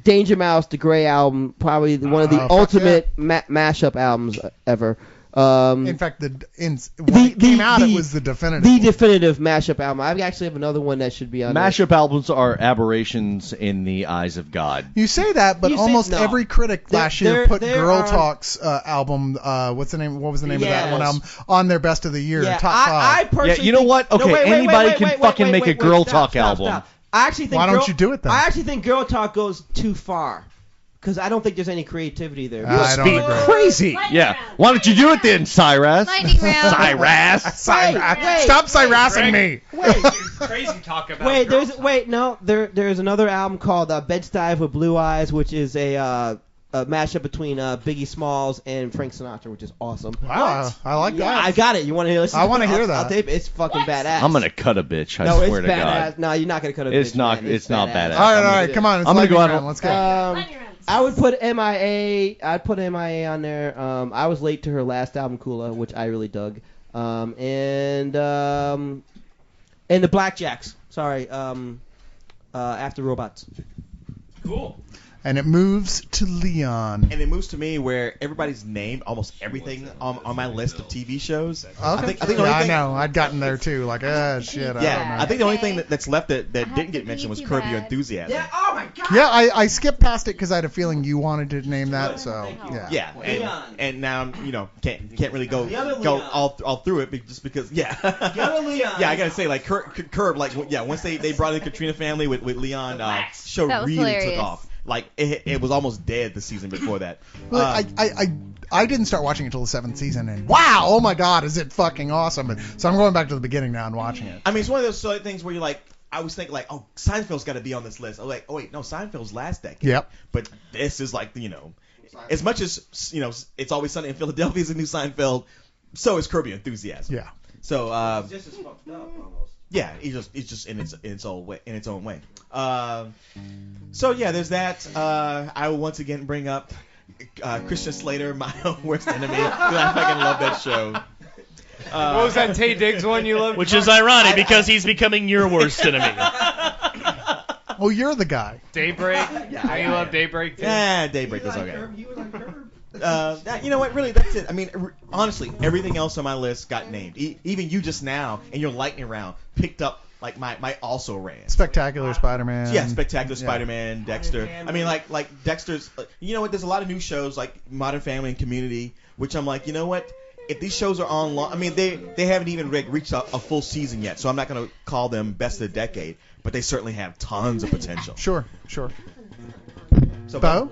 Danger Mouse, the Grey album, probably one of the ultimate mashup albums ever. In fact, when it came out, it was the definitive. The definitive mashup album. I actually have another one that should be on mashup albums are aberrations in the eyes of God. You say that, but almost every critic last year put Girl Talk's album. What was the name of that one album on their best of the year top 5? I personally you know what? Okay, anybody can fucking make a Girl Talk album. Stop. I actually think Why don't you do it then? I actually think Girl Talk goes too far. Because I don't think there's any creativity there. I don't agree. Crazy. Yeah. Why don't you do it then, Cyrus? Lightning round. Cyrus. Stop Cyrusing me. Crazy talk about. There's another album called Bed-Stuy with Blue Eyes, which is a mashup between Biggie Smalls and Frank Sinatra, which is awesome. Wow, I like that. I got it. You want to listen? I want to hear that. I'll tape it. It's fucking badass. I'm gonna cut a bitch. I swear to badass. God. No, you're not gonna cut a bitch. It's not. It's not badass. All right. Come on. I'm gonna go out. Let's go. I would put MIA. I'd put MIA on there. I was late to her last album, Kula, which I really dug. And the Blackjacks. Sorry. After Robots. Cool. And it moves to Leon. And it moves to me where everybody's named almost everything on my list of TV shows. Okay. I think the yeah, only I thing, know. I'd gotten there too. Like, shit. I don't know. I think the only thing that's left that didn't get mentioned was Curb Your Enthusiasm. Yeah. Oh my God. Yeah, I skipped past it because I had a feeling you wanted to name that. So Yeah, and now can't really go all through it just because yeah I gotta say like Curb like once they brought in the Katrina family with Leon show really hilarious. took off. Like it was almost dead the season before that. Well, I didn't start watching it until the 7th season, and wow, oh my God, is it fucking awesome! So I'm going back to the beginning now and watching it. I mean, it's one of those sort of things where you're like, I was thinking like, oh, Seinfeld's got to be on this list. I was like, oh wait, no, Seinfeld's last decade. Yep. But this is like as much as It's Always Sunny in Philadelphia is a new Seinfeld, so is Curb Your Enthusiasm. Yeah. So It's just as fucked up almost. yeah, it's just in its own way. So yeah, there's that. I will once again bring up Christian Slater, my own worst enemy, because I fucking love that show. What was that Tay Diggs one you loved? Which is ironic because he's becoming your worst enemy. Oh, you're the guy. Daybreak. Yeah, you love Daybreak too. Yeah, Daybreak is okay. You know what? Really, that's it. I mean, honestly, everything else on my list got named. Even you just now in your lightning round picked up like my also ran. Spectacular Spider-Man. Yeah, Spectacular Spider-Man, Dexter. I mean, like Dexter's. You know what? There's a lot of new shows like Modern Family and Community, which I'm like, you know what? If these shows are on long, I mean, they haven't even reached a full season yet, so I'm not going to call them best of the decade, but they certainly have tons of potential. Sure. So, Bo?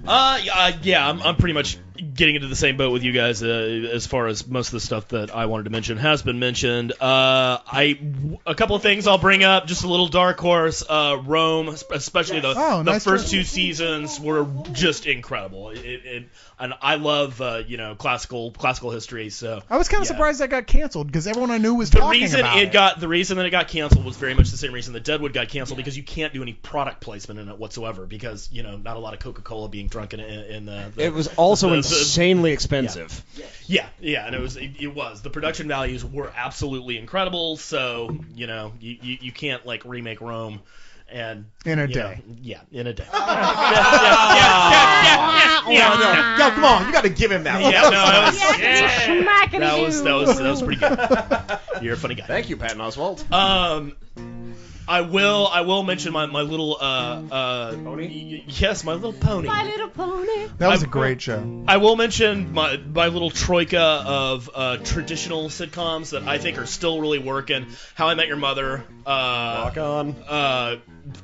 Yeah, I'm pretty much getting into the same boat with you guys as far as most of the stuff that I wanted to mention has been mentioned. A couple of things I'll bring up, just a little dark horse. Rome, especially the first two seasons were just incredible. And I love classical history. So I was kind of surprised that got canceled because everyone I knew was talking about it. The reason that it got canceled was very much the same reason that Deadwood got canceled, because you can't do any product placement in it whatsoever, because not a lot of Coca-Cola being drunk in the it was also insanely expensive. Yeah, and it was the production values were absolutely incredible. So you can't like remake Rome. And in a day. In a day. Yo, come on, you got to give him that. That was pretty good. You're a funny guy. Thank you, Patton Oswalt. I will mention my little pony. Yes, my little pony. My Little Pony. That was a great show. I will mention my little troika of traditional sitcoms that I think are still really working. How I Met Your Mother. Rock on.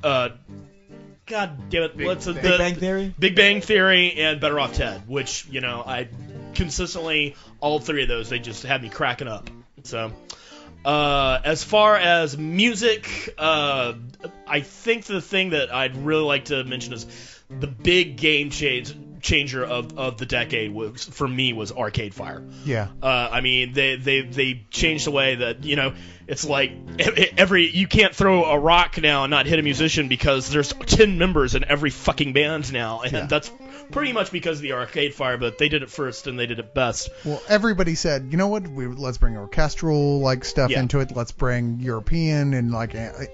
God damn it! Big Bang Theory. Big Bang Theory and Better Off Ted, which I consistently all three of those they just had me cracking up. So. As far as music, I think the thing that I'd really like to mention is the big game changer of the decade for me was Arcade Fire. Yeah. I mean, they changed the way that it's like you can't throw a rock now and not hit a musician because there's 10 members in every fucking band now, and that's pretty much because of the Arcade Fire, but they did it first and they did it best. Well, everybody said, you know what? Let's bring orchestral stuff into it. Let's bring European and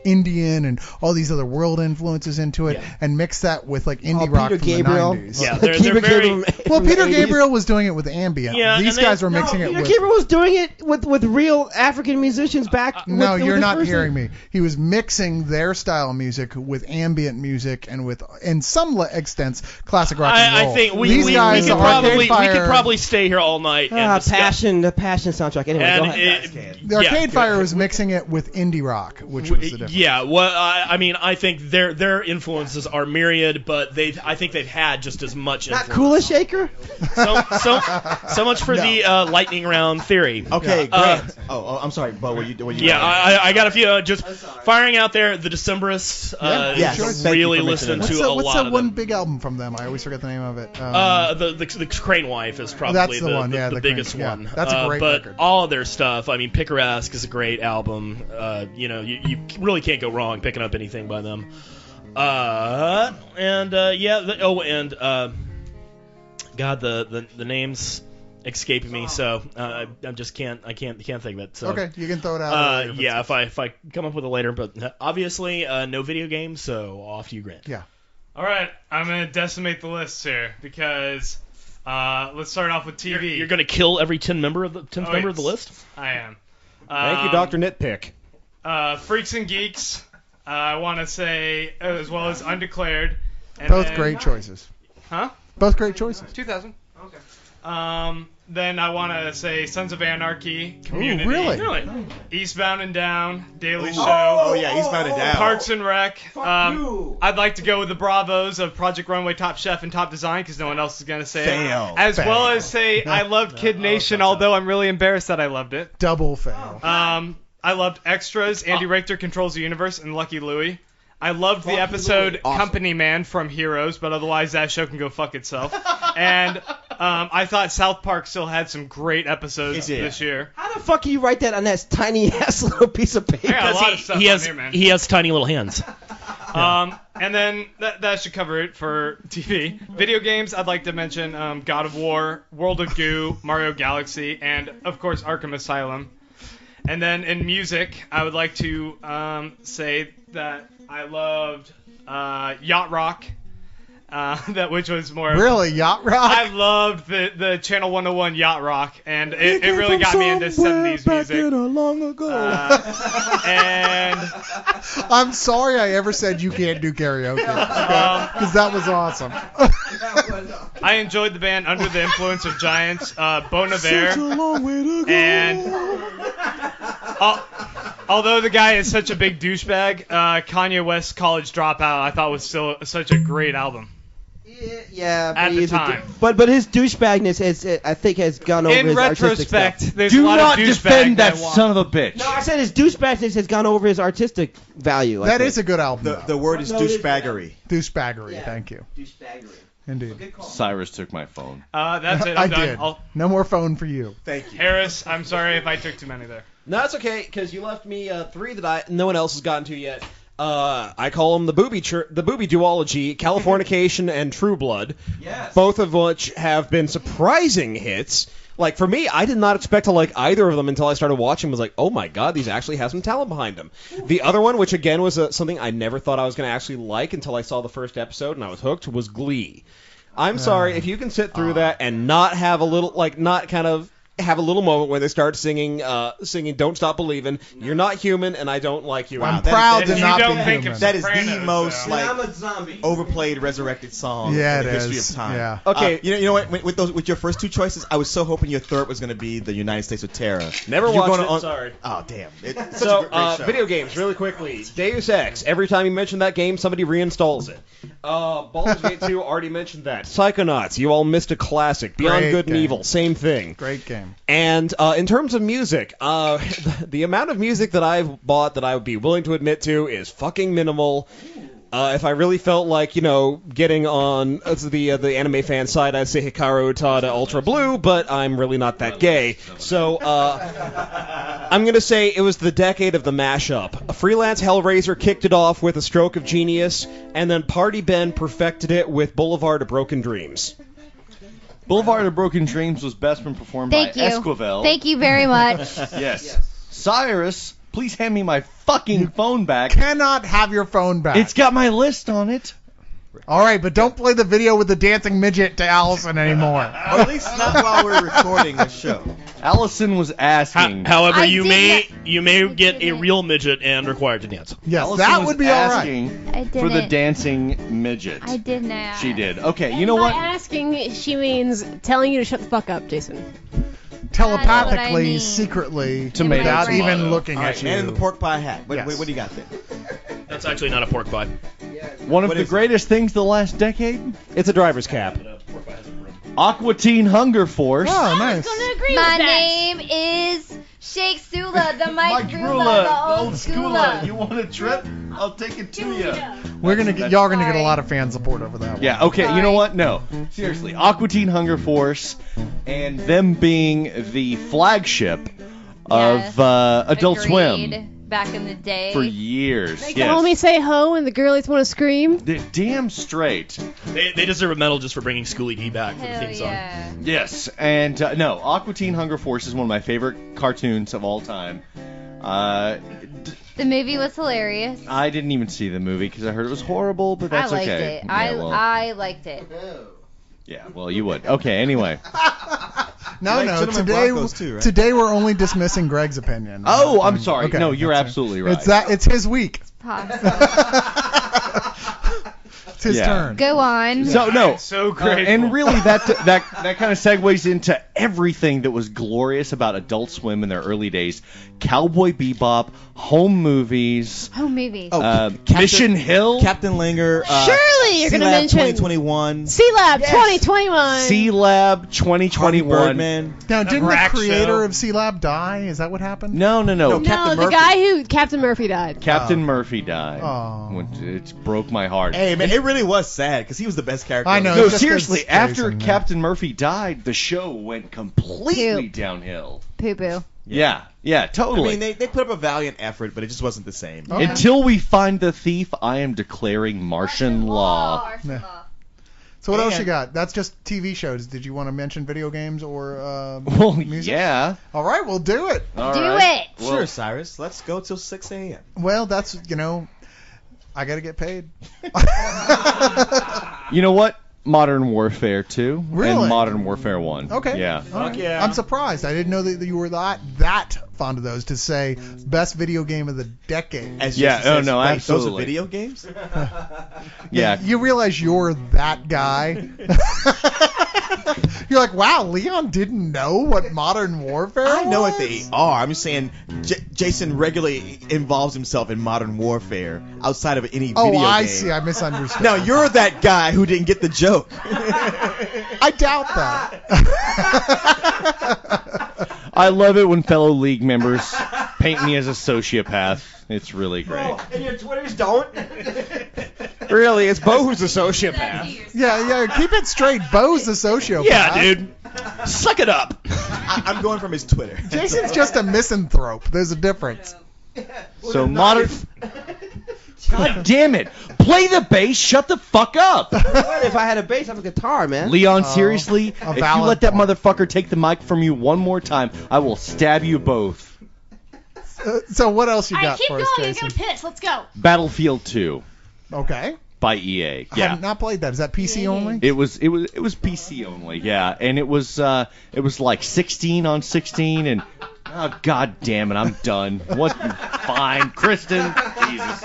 Indian and all these other world influences into it, and mix that with indie rock from Gabriel. the 90s. Yeah, they're very. Well, Peter Gabriel was doing it with ambient. Yeah, these guys were mixing it Peter with. Gabriel was doing it with real African musicians back. No, you're not hearing me. He was mixing their style of music with ambient music and with, in some extents, classic rock and roll. I think we could probably stay here all night. The Passion soundtrack. Anyway, go ahead. The Arcade Fire was mixing it with indie rock, which was the difference. Yeah, well, I mean, I think their influences are myriad, but I think they've had just as much influence. Not Kula Shaker? So much for the lightning round theory. Okay, great. I'm sorry, Bo. Were you? Yeah, I got a few. Just firing out there. The Decemberists. Really listening to a lot of What's that one them. big album from them? I always forget the name of it. The Crane Wife is probably the biggest one. That's a great but record. all of their stuff. I mean, Picaresque is a great album. You really can't go wrong picking up anything by them. God, the names escaping me, so I just can't think of it. So okay, you can throw it out. If I come up with it later, but obviously no video games, so off to you, Grant. Yeah. All right, I'm gonna decimate the list here because let's start off with TV. You're gonna kill every 10th member of the list. I am. Thank you, Dr. Nitpick. Freaks and Geeks. I want to say as well as Undeclared. And Both then, great choices. Huh? Both great choices. 2000. Okay. Then I want to say Sons of Anarchy, Community. Ooh, really? Eastbound and Down, Daily Show. Oh yeah, Eastbound and Down. Parks and Rec. I'd like to go with the Bravos of Project Runway, Top Chef, and Top Design because no one else is going to say Fail. it. As well as say I loved Kid Nation, although I'm really embarrassed that I loved it. Double fail. I loved Extras, Andy Richter Controls the Universe, and Lucky Louie. I loved the episode Company Man from Heroes, but otherwise that show can go fuck itself. And I thought South Park still had some great episodes this year. How the fuck can you write that on that tiny ass little piece of paper? I got a lot of stuff he has on here, man. he has tiny little hands. And then that should cover it for TV. Video games, I'd like to mention God of War, World of Goo, Mario Galaxy, and of course Arkham Asylum. And then in music, I would like to say that I loved Yacht Rock, which was more... Really, Yacht Rock? I loved the Channel 101 Yacht Rock, and it really got me into 70s music. Long ago. And I'm sorry I ever said you can't do karaoke. Because that was awesome. I enjoyed the band Under the Influence of Giants, Bon Iver, and although the guy is such a big douchebag, Kanye West's College Dropout I thought was still such a great album. Yeah, at the time. But his douchebaggness I think has gone over in his retrospect, artistic there's Do a lot not of defend that douchebag son of a bitch. No, I said his douchebagness has gone over his artistic value. That is a good album. The word is douchebaggery. Douchebaggery, thank you. Douchebaggery. Indeed. Cyrus took my phone. That's it. I I'm done. did. No more phone for you. Thank you. Harris, I'm sorry if I took too many there. No, that's okay, because you left me three that no one else has gotten to yet. I call them the booby duology, Californication and True Blood. Yes. Both of which have been surprising hits. Like, for me, I did not expect to like either of them until I started watching. Was like, oh my god, these actually have some talent behind them. The other one, which again was something I never thought I was going to actually like until I saw the first episode and I was hooked, was Glee. I'm sorry, if you can sit through that and not have a little, like, not kind of have a little moment where they start singing Don't Stop Believin', you're not human and I don't like you. I'm proud to not be human. That is the most I'm a zombie. overplayed resurrected song in Yeah, the it history is. of time. Yeah. Okay. You know what? With your first two choices, I was so hoping your third was going to be the United States of Terror. Never You're watched gonna it, sorry. Oh damn! It's such So, a great show. video games, really quickly. Deus Ex. Every time you mention that game, somebody reinstalls it. Baldur's Gate 2, already mentioned that. Psychonauts, you all missed a classic. Beyond Great Good and game. Evil, same thing. Great game. And in terms of music, the amount of music that I've bought that I would be willing to admit to is fucking minimal. If I really felt like, getting on the anime fan side, I'd say Hikaru Utada Ultra Blue, but I'm really not that gay. So I'm going to say it was the decade of the mashup. A freelance Hellraiser kicked it off with a stroke of genius, and then Party Ben perfected it with Boulevard of Broken Dreams. Boulevard of Broken Dreams was best been performed Thank by you. Esquivel. Thank you very much. Yes. Cyrus, please hand me my fucking phone back. Cannot have your phone back. It's got my list on it. All right, but don't play the video with the dancing midget to Allison anymore. Or at least not while we're recording the show. Allison was asking. However, I you did may get a real midget and required to dance. Yes, Allison that was would be all right. asking I for the didn't. dancing midget. I did not. She did. Okay, you know By what? asking, she means telling you to shut the fuck up, Jason. Telepathically, mean. secretly, Tomato, without tomato. even looking All at right, you. and in the pork pie hat. What, Yes. what do you got there? That's actually not a pork pie. One of What the is it? greatest things the last decade? It's a driver's cap. Aqua Teen Hunger Force. Oh, nice. Gonna agree My with that. name is Shake Sula, the Mike Rula, Rula, the old schooler. You want a trip? I'll take it to you. We're gonna get y'all gonna get a lot of fan support over that one. Yeah, okay, you know Sorry. what? No. Seriously. Aqua Teen Hunger Force and them being the flagship Yes. of Adult Swim. Agreed. back in the day. For years. Make the homie say ho and the girlies want to scream. Damn straight. They deserve a medal just for bringing Schooly D back for the theme song. Yeah. Yes, and no, Aqua Teen Hunger Force is one of my favorite cartoons of all time. The movie was hilarious. I didn't even see the movie because I heard it was horrible, but that's I liked okay. it. Yeah, well, I liked it. yeah, well, you would. Okay, anyway. No, Broncos too, right? today we're only dismissing Greg's opinion. Oh, I'm sorry. Okay, No, you're that's it. absolutely right. It's his week. It's his Yeah. turn. Go on. So no, I'm so grateful. and really that kind of segues into everything that was glorious about Adult Swim in their early days: Cowboy Bebop, home movies, Home movies. Mission Hill, Captain Linger. Surely you're going to C-Lab mention 2021. C-Lab 2021. C-Lab 2021. Birdman. Now, didn't the Rack creator show. of C-Lab die? Is that what happened? No. No, Captain the Murphy. guy who Captain Murphy died. Captain Murphy died. Oh. It broke my heart. Hey, man, it really was sad because he was the best character. I know. No, just seriously, as after Jason, Captain Murphy died, the show went completely Poop. downhill. Poo-poo. Yeah, I totally. mean, they put up a valiant effort, but it just wasn't the same. Okay. Until we find the thief, I am declaring Martian law. Yeah. So what else And- you got? That's just TV shows. Did you want to mention video games or Well, music? yeah. All right, we'll do it. All Do right. it. Sure, Cyrus. Let's go till 6 a.m. Well, that's, I got to get paid. You know what? Modern Warfare 2 Really? and Modern Warfare 1. Okay. Yeah. All right. yeah. I'm surprised. I didn't know that you were that fond of those to say best video game of the decade. As Yeah, Jason oh, says, no, wait, absolutely. Those are video games? Yeah. You realize you're that guy? You're like, wow, Leon didn't know what Modern Warfare I know what was? they are. I'm just saying Jason regularly involves himself in Modern Warfare outside of any Oh, video I game. see. I misunderstood. Now, you're that guy who didn't get the joke. I doubt that. I love it when fellow League members paint me as a sociopath. It's really great. And your Twitters don't? Really, it's Bo who's a sociopath. Yeah, keep it straight. Bo's the sociopath. Yeah, dude. Suck it up. I'm going from his Twitter. Jason's just a misanthrope. There's a difference. So Modern... God damn it. Play the bass. Shut the fuck up. What if I had a bass? I have a guitar, man. Leon, seriously, a if you valid let that point. motherfucker take the mic from you one more time, I will stab you both. So what else you All got right, keep for going. us, You're Jason? going to piss. Let's go. Battlefield 2 Okay. by EA. I Yeah. have not played that. Is that PC only? It was PC only, yeah, and it was like 16 on 16, and oh god damn it, I'm done. What? Fine, Kristen. Jesus.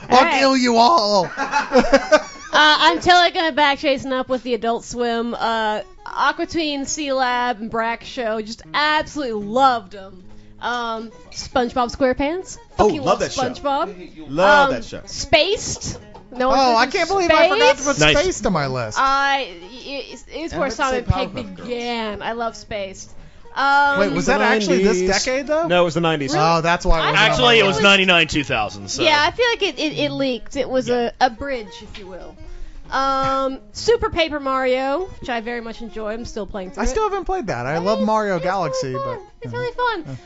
I'll right. kill you all. I'm totally going to back Jason up with the Adult Swim. Aqua Teen, C-Lab, and Brack Show. Just absolutely loved them. SpongeBob SquarePants. Oh, Fucking love that show. SpongeBob. Love that show. Spaced. No one Oh, I mentioned can't believe I forgot to put Spaced. Nice. Space to my list. It's where let's say Simon Pegg Powerpuff Girls. began. I love Spaced. Wait, was that actually this 90s. decade though? No, it was the 90s. Oh, that's why. It wasn't on Actually, my it was list. 99 2000. So. Yeah, I feel like it leaked. It was a bridge, if you will. Super Paper Mario, which I very much enjoy. I'm still playing through I still haven't played that. I love Mario Galaxy, really but fun. It's really fun.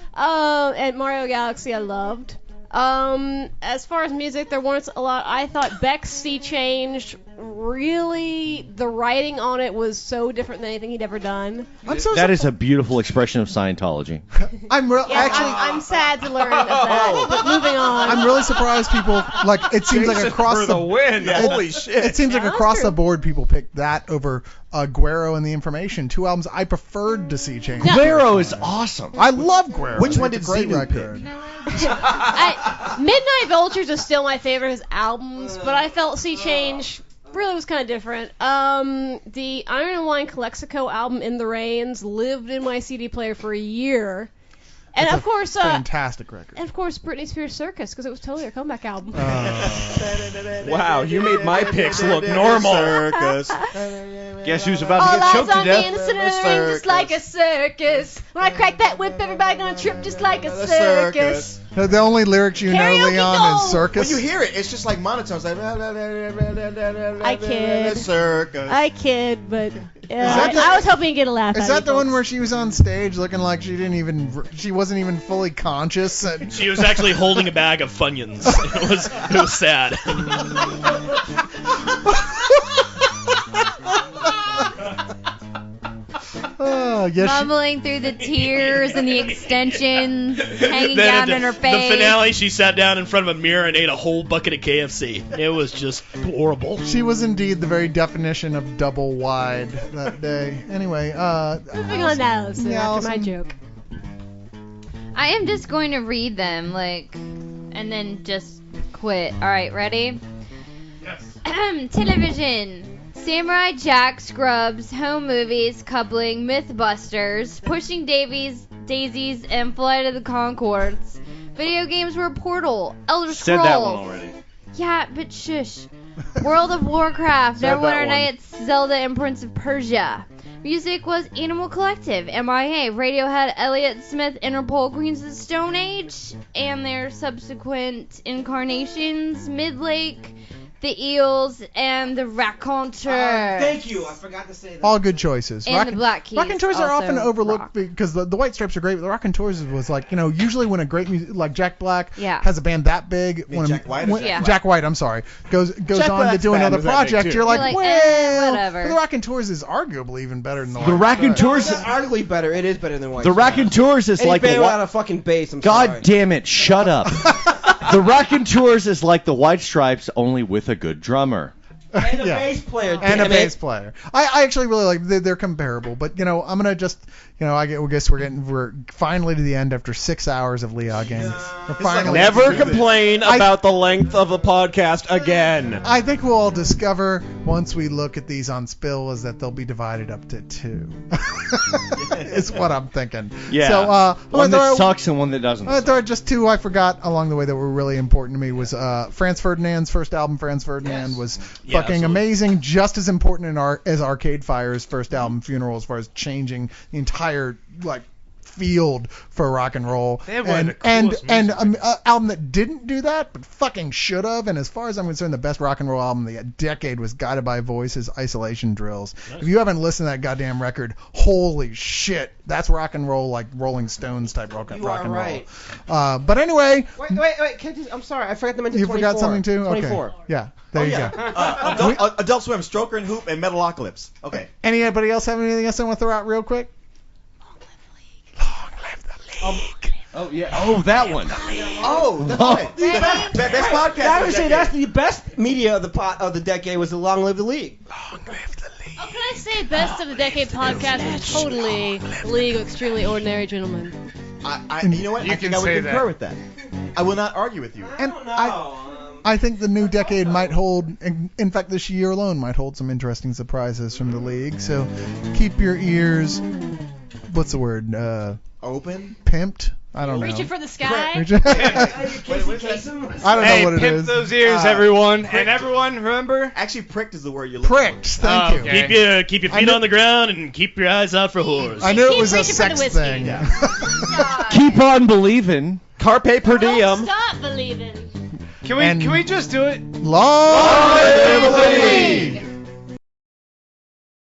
And Mario Galaxy I loved. As far as music, there weren't a lot. I thought Beck's Sea Change, really, the writing on it was so different than anything he'd ever done. I'm so That is a beautiful expression of Scientology. I'm sad to learn of that. But moving on. I'm really surprised people like. It seems like Jason across for the the win. Holy shit. It seems like Yeah, that's across true. the board people picked that over Guero and the Information. Two albums I preferred to see change. Guero is awesome. I love Guero. Which one It's did a great Xenu record. Midnight Vultures is still my favorite of his albums, but I felt Sea Change really was kind of different. The Iron and Wine Calexico album, In the Rains, lived in my CD player for a year. And It's of a course, fantastic record. and of course, Britney Spears Circus, because it was totally her comeback album. Wow, you made my picks look normal. Circus. Guess who's about All to get eyes choked to on me in death? the center of the ring, just like a circus. When I crack that whip, everybody gonna trip just like a circus. The only lyrics you know, Karaoke Leon, Gold! is circus. When you hear it, it's just like monotone. It's like I kid. circus. I kid, but that the- I was hoping to get a laugh. Is out that of the you one folks. where she was on stage looking like she wasn't even fully conscious? And She was actually holding a bag of Funyuns. It was sad. oh, yes, Mumbling through the tears and the extensions hanging Then down in her the face. finale, she sat down in front of a mirror and ate a whole bucket of KFC. It was just horrible. she was indeed the very definition of double wide that day. Anyway, Moving on now, Allison, Yeah, after my Allison. joke. I am just going to read them, and then just quit. Alright, ready? Yes. Television. Samurai Jack, Scrubs, Home Movies, Coupling, Mythbusters, Pushing Daisies, and Flight of the Conchords. Video games were Portal, Elder Scrolls. Said that one already. Yeah, but shush. World of Warcraft, Said that Neverwinter one. Nights, Zelda, and Prince of Persia. Music was Animal Collective, MIA, Radiohead, Elliott Smith, Interpol, Queens of the Stone Age, and their subsequent incarnations, Midlake, the Eels, and the Raconteur. Thank you. I forgot to say that. all good choices. And the Black Keys Raconteurs are often also overlooked rock. because the White Stripes are great, but the Raconteurs was like, usually when a great music like Jack Black Yeah. has a band that big, mean Jack White or when, Jack Jack White, I'm sorry, goes Jack on to Black's do band another was that big, project, too. you're like, You're like, well, whatever. but the Raconteurs is arguably even better than the The White Stripes. Raconteurs. It's arguably better. It is better than White The Stripes. Raconteurs is Any like the band Whi- without a fucking bass. I'm God sorry. damn it! Shut up. The Raconteurs is like the White Stripes, only with a good drummer. And a Yeah. bass player. And a damn bass it. player. I actually really like they're comparable, but I'm gonna just I guess we're finally to the end after 6 hours of Leah games. We're finally Never complain about the length of a podcast again. I think we'll all discover once we look at these on Spill is that they'll be divided up to 2. Is what I'm thinking. Yeah. So One that sucks and one that doesn't. there are just 2 I forgot along the way that were really important to me. Was Franz Ferdinand's first album. Franz Ferdinand was Yeah, fucking absolutely. amazing, just as important as Arcade Fire's first album, Funeral, as far as changing the entire field for rock and roll. They have one of the and coolest an music album that didn't do that, but fucking should have. And as far as I'm concerned, the best rock and roll album of the decade was Guided by Voices, Isolation Drills. Nice. If you haven't listened to that goddamn record, holy shit, that's rock and roll, like Rolling Stones type rock and roll. right. But anyway, Wait. I'm sorry. I forgot to mention you 24. forgot something too. 24. Okay. Yeah. There you go. Adult Swim, Stroker and Hoop, and Metalocalypse. Okay. Anybody else have anything else they want to throw out real quick? Oh yeah. Oh, that one. Oh, that's right. Best podcast. I of would the say decade. that's the best media of the decade was the Long Live the League. Oh, can I say best of the decade podcast was totally League of Extremely Ordinary Gentlemen. You know what? You I can think I would say concur that. with that. I will not argue with you. And I think the new decade might hold, in fact, this year alone might hold some interesting surprises from the league. So keep your ears, what's the word? Open? Pimped? I don't know. Reaching for the sky. I don't know Hey, what it pimp is. those ears, everyone. And everyone, remember? Actually, pricked is the word you're looking Pricked. Thank you. Okay. Keep your I feet knew- on the ground and keep your eyes out for whores. I knew it Keep was a reaching for the sex whiskey. thing. Yeah. Keep on believing. Carpe per Don't diem. stop believing. Can we just do it? Long live the league!